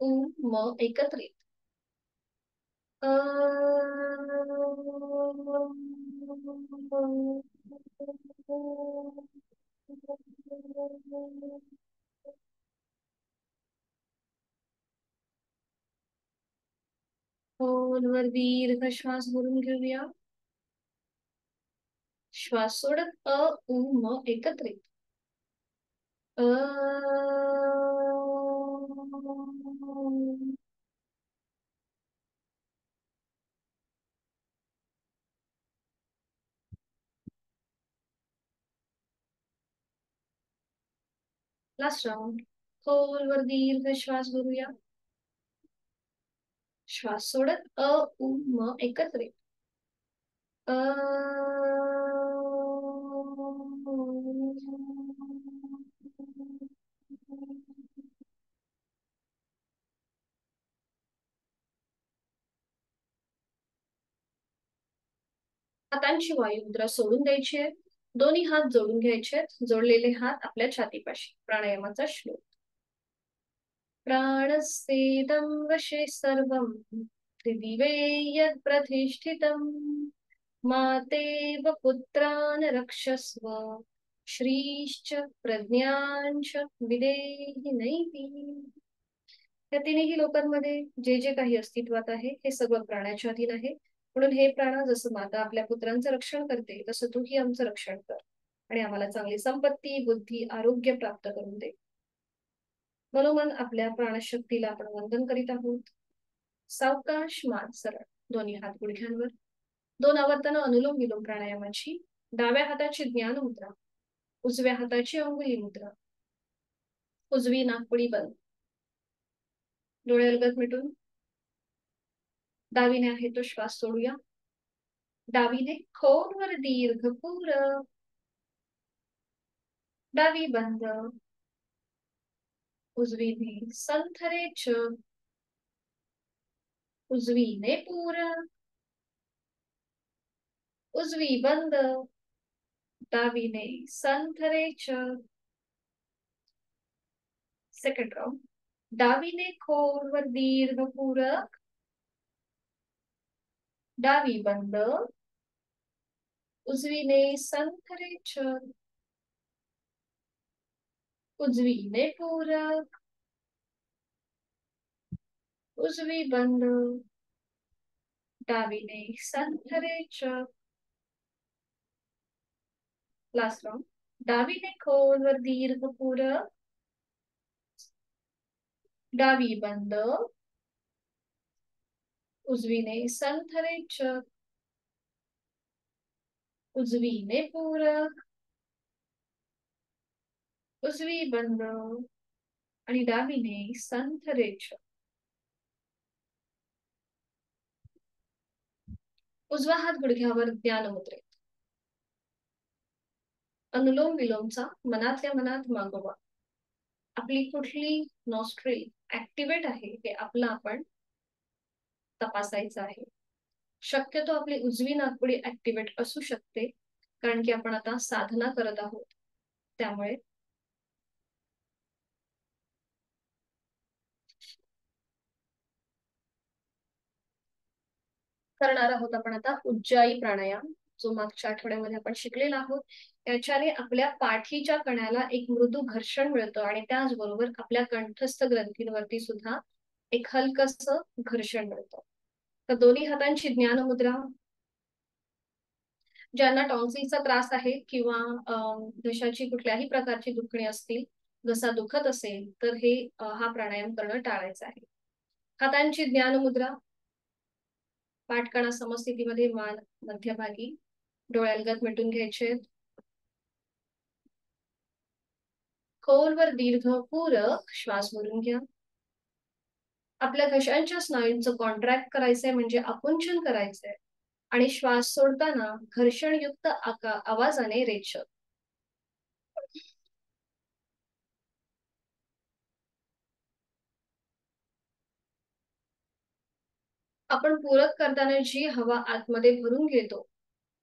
उ म एकत्रित खोलवर दीर्घ श्वास भरून घेऊया. श्वास सोडत उ म एकत्रित लास्ट राउंड. खोलवर दीर्घ श्वास भरूया. श्वास सोडत उ म एकत्रित हातांची वायू मुद्रा सोडून द्यायची आहे. दोन्ही हात जोडून घ्यायचे. जोडलेले हात आपल्या छातीपाशी. प्राणायामाचा श्लोक. प्राणस्तेदं वशे सर्वं त्रिदिवे यत् प्रतिष्ठितं मातेव पुत्रान् रक्षस्व श्रीश्च प्रज्ञांच विदेहि नैति. या तिन्ही लोकांमध्ये जे जे काही अस्तित्वात आहे हे सगळं प्राण्याच्या अधीन आहे. म्हणून हे प्राणा जसं माता आपल्या पुत्रांचं रक्षण करते तसं तूही आमचं रक्षण कर आणि आम्हाला चांगली संपत्ती बुद्धी आरोग्य प्राप्त करून दे. मनोमन आपल्या प्राणशक्तीला आपण वंदन करीत आहोत. सावकाश मान सरळ. दोन्ही हात गुडघ्यांवर. 2 आवर्तन अनुलोम विलोम प्राणायामाची. डाव्या हाताची ज्ञान मुद्रा. उजव्या हाताची अंगुली मुद्रा. उजवी नाकपुडी बंद. डोळे अलगद मिटून डावीने आहे तो श्वास सोडूया. डावीने खोलवर दीर्घ पूर. डावी बंद. उजवीने संथरेच. उजवीने पूर. उजवी बंद. डावीने संथरेच. Second round. डावीने खोलवर दीर्घ पूरक. डावी बंद. उजवीने संथरेच. उजवीने पूरक. उजवी बंद. डावीने संथरेच. Last round. डावीने खोलवर दीर्घ पूरक. डावी बंद. उजवीने संथरेच. उजवीने पूरक. उजवी बंद आणि डावीने संथरेच. उजवा हात गुडघ्यावर ध्यान मुद्रेत. अनुलोम विलोमचा मनातल्या मनात मागोवा. आपली कुठली नॉस्ट्रिल ऍक्टिव्हेट आहे हे आपलं आपण तपासायचं आहे. शक्यतो आपली उजवी नाकपुडी ऍक्टिव्हेट असू शकते कारण की आपण आता साधना करत आहोत. त्यामुळे करणार आहोत आपण आता उज्जाई प्राणायाम, जो मागच्या आठवड्यामध्ये आपण शिकलेला आहोत. याच्याने आपल्या पाठीच्या कण्याला एक मृदू घर्षण मिळतं आणि त्याचबरोबर आपल्या कंठस्थ ग्रंथींवरती सुद्धा एक हलकस घर्षण मिळतं. तर दोन्ही हातांची ज्ञान मुद्रा. ज्यांना टॉन्सिलचा त्रास आहे किंवा घशाची कुठल्याही प्रकारची दुखणी असतील, घसा दुखत असेल तर हे हा प्राणायाम करणं टाळायचं आहे. हातांची ज्ञान मुद्रा. पाठकणा समस्थितीमध्ये मान मध्यभागी. डोळे अलगद मिटून घ्यायचे. खोलवर दीर्घपूरक श्वास भरून घ्या. आपल्या घशांच्या स्नायूंचं कॉन्ट्रॅक्ट करायचंय म्हणजे आकुंचन करायचंय आणि श्वास सोडताना घर्षणयुक्त आवाजाने रेचक. आपण पूरक करताना जी हवा आतमध्ये भरून घेतो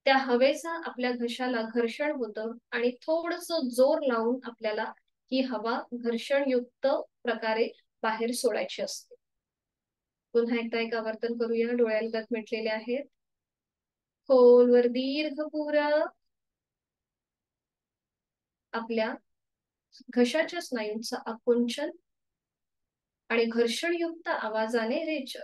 त्या हवेचा आपल्या घशाला घर्षण होतं आणि थोडस जोर लावून आपल्याला ही हवा घर्षणयुक्त प्रकारे बाहेर सोडायची असते. पुन्हा एकदा एक आवर्तन करूया. डोळ्याला मिटलेले आहेत. खोलवर दीर्घपूरक आपल्या घशाच्या स्नायूंचं आकुंचन आणि घर्षणयुक्त आवाजाने रेचक.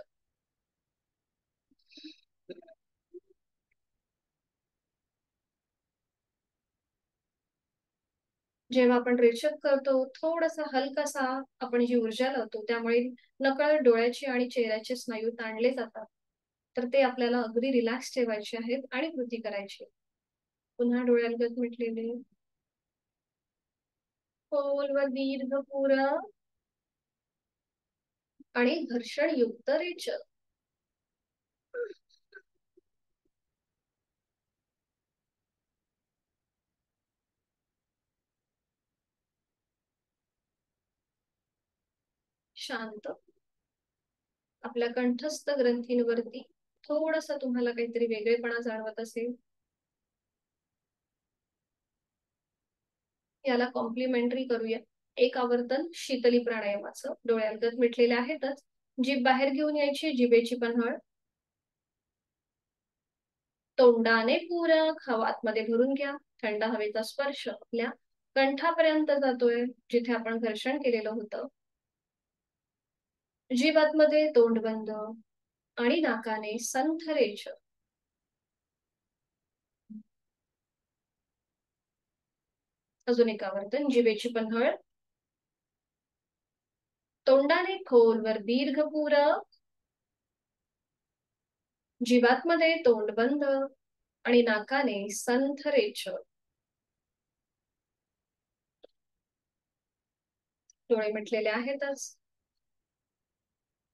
जेव्हा आपण रेचक करतो थोडासा हलकासा आपण जी ऊर्जा लावतो त्यामुळे नकळत डोळ्याची आणि चेहऱ्याचे स्नायू ताणले जातात. तर ते आपल्याला अगदी रिलॅक्स ठेवायचे आहेत आणि कृती करायची. पुन्हा डोळ्यालगत मिटलेले. खोलवर दीर्घपूरक आणि घर्षणयुक्त रेचक. शांत. आपल्या कंठस्थ ग्रंथींवरती थोडासा तुम्हाला काहीतरी वेगळेपणा जाणवत असेल याला कॉम्प्लिमेंटरी करूया. एक आवर्तन शीतली प्राणायामाचं. डोळ्यालगत मिटलेले आहेतच. जीभ बाहेर घेऊन यायची. जिभेची पन्हळ तोंडाने पूरक हवा आतमध्ये भरून घ्या. थंड हवेचा स्पर्श आपल्या कंठापर्यंत जातोय जिथे आपण घर्षण केलेलं होतं. जीभ आतमध्ये, तोंड बंद आणि नाकाने संथ रेचक. अजून एक आवर्तन. जिभेची पन्हळ तोंडाने खोलवर दीर्घपूरक. जीवातमध्ये, तोंड बंद आणि नाकाने संथ रेचक. डोळे मिटलेले आहेतच.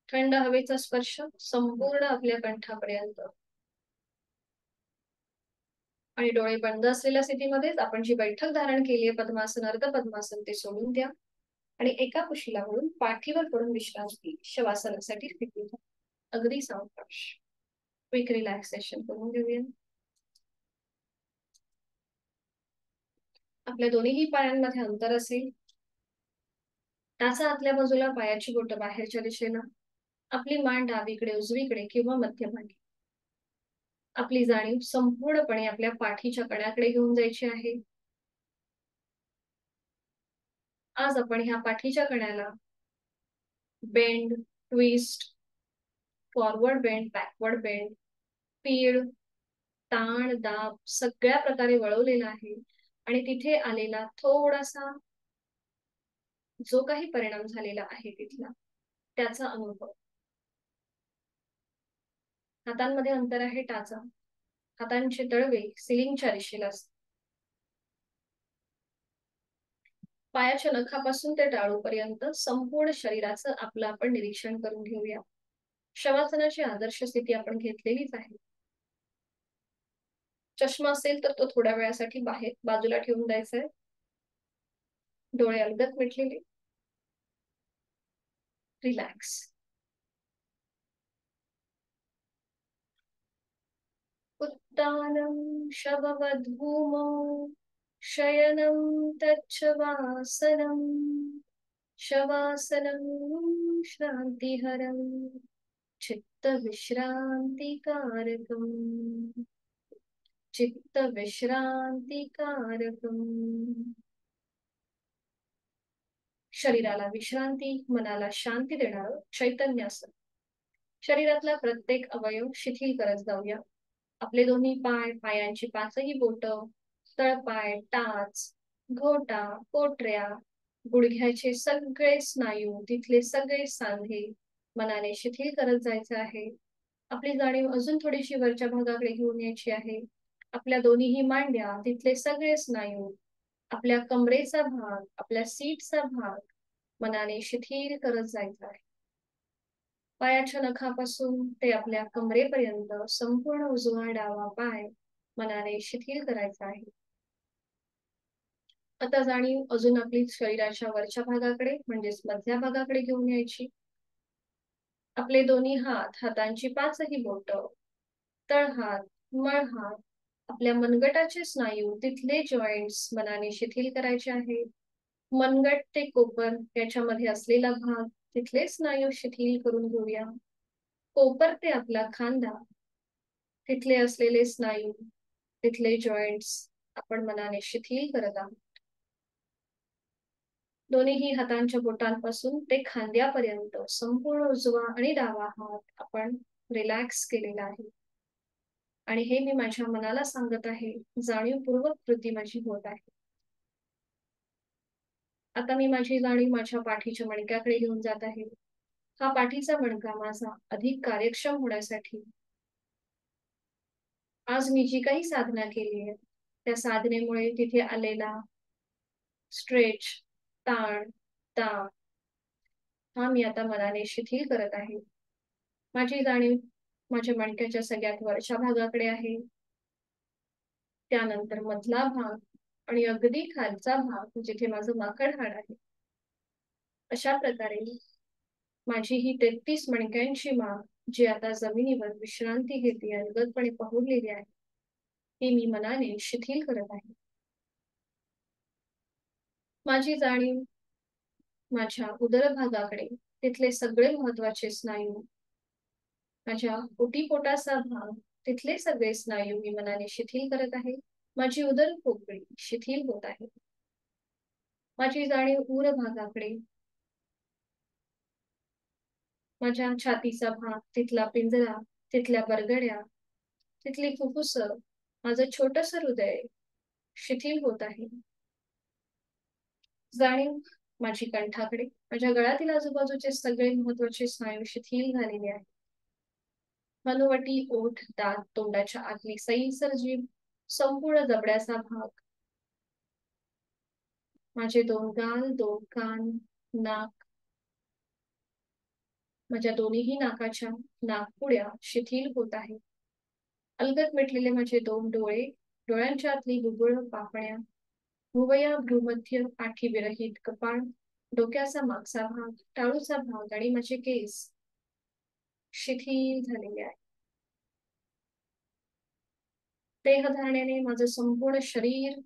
थंड हवेचा स्पर्श संपूर्ण आपल्या कंठापर्यंत आणि डोळे बंद असलेल्या स्थितीमध्येच आपण जी बैठक धारण केली आहे पद्मासन, अर्ध पद्मासन, ते सोडून द्या आणि एका कुशीला वळून पाठीवर पडून विश्रांती शवासनासाठी स्थिती घ्या. अगदी सावकाश क्विक रिलॅक्सेशन करून घेऊया. आपल्या दोन्ही पायांमध्ये अंतर असेल. टाचा आतल्या बाजूला, पायाची बोटं बाहेरच्या दिशेला. आपली मान डावीकडे, उजवीकडे किंवा मध्यभागी. आपली जाणीव संपूर्णपणे आपल्या पाठीच्या कण्याकडे घेऊन जायची आहे. आज आपण ह्या पाठीच्या कण्याला bend, twist, forward bend, backward bend, पीळ, ताण, दाब सगळ्या प्रकारे वळवलेला आहे आणि तिथे आलेला थोडासा जो काही परिणाम झालेला आहे तिथला त्याचा अनुभव. हातांमध्ये अंतर आहे. टाचा हातांचे तळवे सिलिंगच्या दिशेला असतात. पायाच्या नखापासून ते टाळूपर्यंत संपूर्ण शरीराचं आपलं आपण निरीक्षण करून घेऊया. शवासनाची आदर्श स्थिती आपण घेतलेलीच आहे. चष्मा असेल तर तो थोड्या वेळासाठी बाहेर बाजूला ठेवून द्यायचा आहे. डोळे अलगद मिटलेले. रिलॅक्स. उत्तानं शववद्भूमौ शयनं तच्छवासनम् शवासनं शान्तिहरं चित्तविश्रान्तिकारकम् चित्तविश्रान्तिकारकम्. शरीराला विश्रांती, मनाला शांती देणारं चैतन्यासन. शरीरातला प्रत्येक अवयव शिथिल करत जाऊया. आपले दोन्ही पाय, पायांची पाचही बोट, तळपाय, टाच, घोटा, पोटऱ्या, गुडघ्याचे सगळे स्नायू, तिथले सगळे सांधे मनाने शिथिल करत जायचे आहे. आपली जाणीव अजून थोडीशी वरच्या भागाकडे घेऊन यायची आहे. आपल्या दोन्हीही मांड्या, तिथले सगळे स्नायू आपल्या कमरेचा भाग, आपल्या सीटचा भाग मनाने शिथिल करत जायचा आहे. पायाच्या नखापासून ते आपल्या कमरेपर्यंत संपूर्ण उजवा डावा पाय मनाने शिथिल करायचा आहे. आता जाणीव अजून आपली शरीराच्या वरच्या भागाकडे म्हणजेच मधल्या भागाकडे घेऊन यायची. आपले दोन्ही हात, हातांची पाचही बोट, तळहात, मळहात, आपल्या मनगटाचे स्नायू, तिथले जॉईंट्स मनाने शिथिल करायचे आहे. मनगट ते कोपर याच्यामध्ये असलेला भाग, तिथले स्नायू शिथिल करून घेऊया. कोपर ते आपला खांदा, तिथले असलेले स्नायू, तिथले जॉईंट्स आपण मनाने शिथिल करत आहोत. दोन्ही हातांच्या बोटांपासून ते खांद्यापर्यंत संपूर्ण उजवा आणि डावा हात आपण रिलॅक्स केलेला आहे. आणि हे मी माझ्या मनाला सांगत आहे, जाणीवपूर्वक कृती माझी होत आहे. आता मी माझी जाणीव माझ्या पाठीच्या मणक्याकडे घेऊन जात आहे. हा पाठीचा मणका माझा अधिक कार्यक्षम होण्यासाठी आज मी जी काही साधना केली आहे, त्या साधनेमुळे तिथे आलेला स्ट्रेच, ताण, ताप हा मी आता मनाने शिथिल करत आहे. माझी जाणीव माझ्या मणक्याच्या सगळ्यात वरच्या भागाकडे आहे. त्यानंतर मधला भाग आणि अगदी खालचा भाग जिथे माझं माकड हाड आहे. अशा प्रकारे माझी ही 33 मणक्यांची माळ जी आता जमिनीवर विश्रांती घेते, अलगदपणे पहुडलेली आहे, ती मी मनाने शिथिल करत आहे. माझी जाणीव माझ्या उदर भागाकडे, तिथले सगळे महत्वाचे स्नायू, माझ्या ओटीपोटाचा भाग, तिथले सगळे स्नायू मी मनाने शिथिल करत आहे. माझी उदर पोकळी शिथिल होत आहे. माझी जाणीव उर भागाकडे, माझ्या छातीचा भाग, तिथला पिंजरा, तिथल्या बरगड्या, तिथली फुफ्फुस, माझं छोटस हृदय शिथिल होत आहे. जाणीव माझी कंठाकडे, माझ्या गळ्यातील आजूबाजूचे सगळे महत्वाचे स्नायू शिथिल झालेले आहेत. हनुवटी, ओठ, दात, तोंडाच्या आतली सैलसर जीभ, संपूर्ण जबड्याचा भाग, माझे दोन गाल, दोन कान, नाक, माझ्या दोन्ही नाकाच्या नाकपुड्या शिथिल होत आहेत. अलगद मिटलेले माझे दोन डोळे, डोळ्यांच्या आतली गुबुळ पापण्या, भुवया, भ्रूमध्य, पाठी विरहित कपाळ, डोक्याचा मागचा भाग, टाळूचा भाग आणि माझे केस शिथिल झालेले आहे. देहधारण्याने माझं संपूर्ण शरीर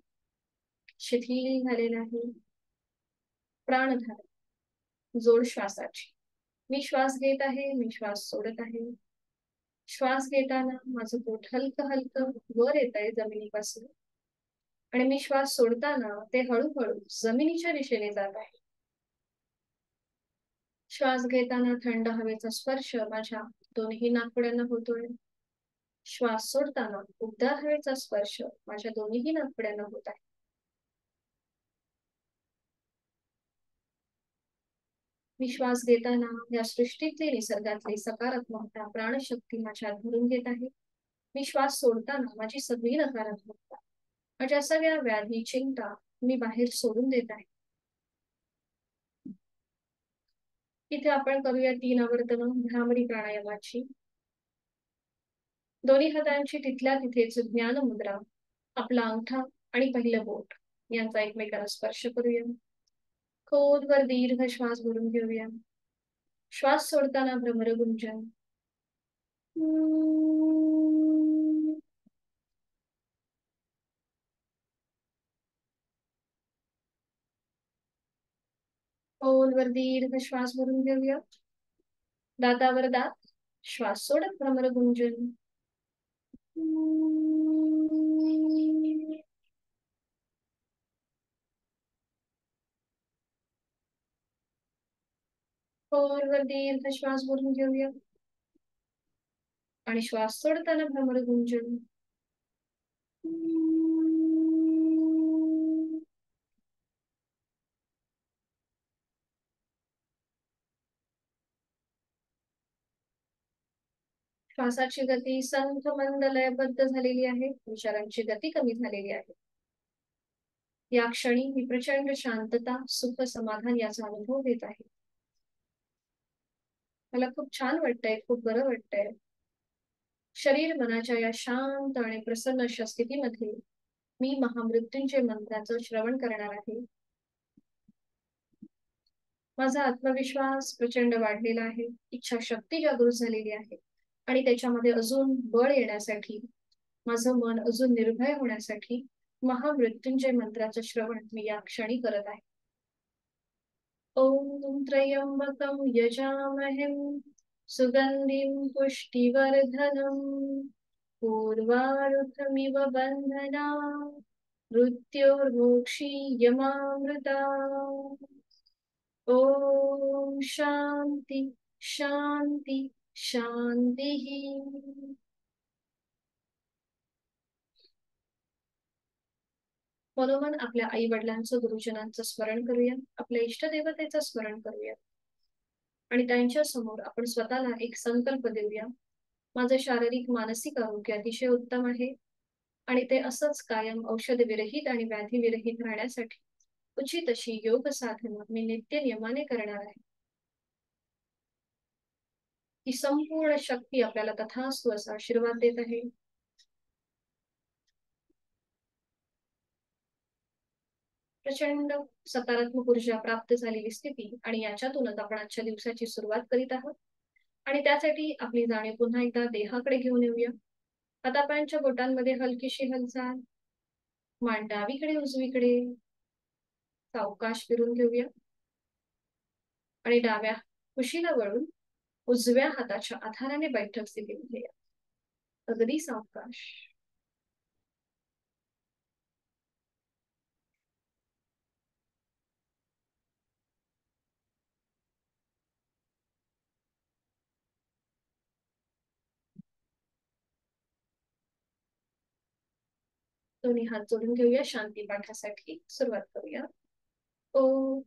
शिथिल झालेलं आहे. प्राणधारण, जोड श्वासाची. मी श्वास घेत आहे, मी श्वास सोडत आहे. श्वास घेताना माझं पोट हलकं हलकं वर येत आहे जमिनीपासून, आणि मी श्वास सोडताना ते हळूहळू जमिनीच्या दिशेने जात आहे. श्वास घेताना थंड हवेचा स्पर्श माझ्या दोन्ही नाकपुड्यांना होतोय. श्वास सोडताना उबदार हवेचा स्पर्श माझ्या दोन्ही नाकपुड्यांना होत आहे. मी श्वास घेताना या सृष्टीतली निसर्गातली सकारात्मकता, प्राणशक्ती माझ्यात भरून घेत आहे. मी श्वास सोडताना माझी सगळी नकारात्मकता, माझ्या सगळ्या व्याधी, चिंता मी बाहेर सोडून देत आहे. इथे आपण करूया 3 आवर्तन भ्रामरी प्राणायामाची. दोन्ही हातांची तिथल्या तिथेच ज्ञान मुद्रा, आपला अंगठा आणि पहिलं बोट यांचा एकमेकाला स्पर्श करूया. खोलवर दीर्घ श्वास भरून घेऊया. श्वास सोडताना भ्रमरगुंजन. खोलवर दीर्घ श्वास भरून घेऊया. दातावर दात, श्वास सोडत भ्रमरगुंजन. खोलवर दीर्घ श्वास भरून घेऊया आणि श्वास सोडताना भ्रमरगुंजन. श्वासाची गती संथ मंद लयबद्ध झालेली आहे. विचारांची गती कमी झालेली आहे. या क्षणी मी प्रचंड शांतता, सुख, समाधान याचा अनुभव घेत आहे. मला खूप छान वाटतंय, खूप बरं वाटतंय. शरीर मनाच्या या शांत आणि प्रसन्न अशा स्थितीमध्ये मी महामृत्यूंजय मंत्राचं श्रवण करणार आहे. माझा आत्मविश्वास प्रचंड वाढलेला आहे, इच्छाशक्ती जागृत झालेली आहे आणि त्याच्यामध्ये अजून बळ येण्यासाठी, माझं मन अजून निर्भय होण्यासाठी महामृत्युंजय मंत्राचं श्रवण मी या क्षणी करत आहे. ओम त्र्यंबकं यजामहे सुगंधिं पुष्टिवर्धनम् उर्वारुकमिव बन्धना मृत्योर्मोक्षीयमामृता. ओम शांती शांती शांती. मनोमन आपल्या आई वडिलांचं, गुरुजनांचं स्मरण करूया, आपल्या इष्टदेवतेचं स्मरण करूया आणि त्यांच्या समोर आपण स्वतःला एक संकल्प देऊया. माझं शारीरिक मानसिक आरोग्य अतिशय उत्तम आहे आणि ते असंच कायम औषध विरहित आणि व्याधी विरहित राहण्यासाठी उचित अशी योग साधना मी नित्य नियमाने करणार आहे. ही संपूर्ण शक्ती आपल्याला तथास्तु असा आशीर्वाद देत आहे. प्रचंड सकारात्मक ऊर्जा प्राप्त झालेली स्थिती आणि याच्यातूनच आपण आजच्या दिवसाची सुरुवात करीत आहोत आणि त्यासाठी आपली जाणीव पुन्हा एकदा देहाकडे घेऊन येऊया. हातापायांच्या बोटांमध्ये हलकीशी हालचाल, मान डावीकडे उजवीकडे सावकाश फिरून घेऊया आणि डाव्या कुशीला वळून उजव्या हाताच्या आधाराने बैठक स्थितीमध्ये या. अगदी सावकाश. दोन्ही हात जोडून घेऊया. शांती पाठासाठी सुरुवात करूया. ओम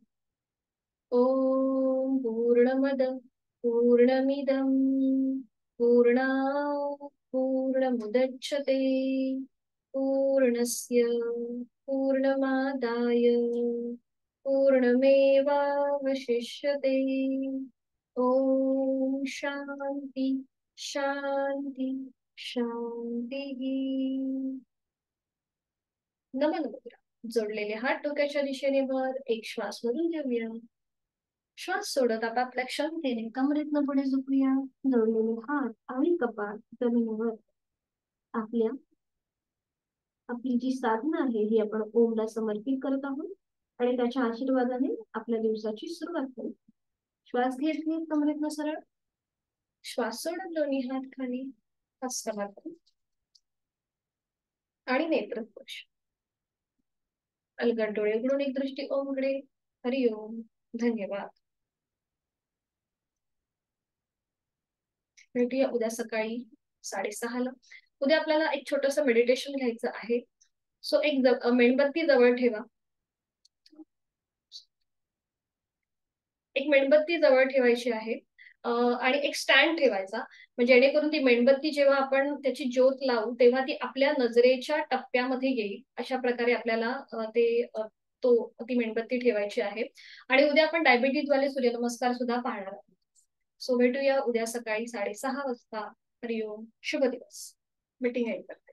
ओम पूर्णमद पूर्णमिदं पूर्णात् पूर्णमुदच्यते पूर्णस्य पूर्णमादाय पूर्णमेवावशिष्यते. ओम शांती शांती शांती. नमन मुद्रा. जोडलेले हात डोक्याच्या दिशेने वर. एक श्वास भरून घेऊया. श्वास सोडत आपापल्या क्षमतेने कमरेतनं पुढे झोपूया. जोडलेले हात आणि कपाळ जमिनीवर. आपली जी साधना आहे ही आपण ओमला समर्पित करत आहोत आणि त्याच्या आशीर्वादाने आपल्या दिवसाची सुरुवात करू. श्वास घेत घेत कमरेतनं सरळ. श्वास सोडत दोन्ही हात खाली. हस्तभागी आणि नेत्र स्पर्श. अलगद डोळे उघडून एक दृष्टी ओमकडे. हरिओम. धन्यवाद. भेटूया उद्या सकाळी 6:30ला. उद्या आपल्याला एक छोटस मेडिटेशन घ्यायचं आहे. सो एक मेणबत्ती जवळ ठेवा. एक मेणबत्ती जवळ ठेवायची आहे आणि एक स्टँड ठेवायचा, म्हणजे जेणेकरून ती मेणबत्ती जेव्हा आपण त्याची ज्योत लावू तेव्हा ती आपल्या नजरेच्या टप्प्यामध्ये येईल. अशा प्रकारे आपल्याला ती मेणबत्ती ठेवायची आहे. आणि उद्या आपण डायबिटीज वाले सूर्यनमस्कार सुद्धा पाहणार आहोत. सो भेटूया उद्या सकाळी 6:30 वाजता. हरिओम. शुभ दिवस. मीटिंग एंड करते.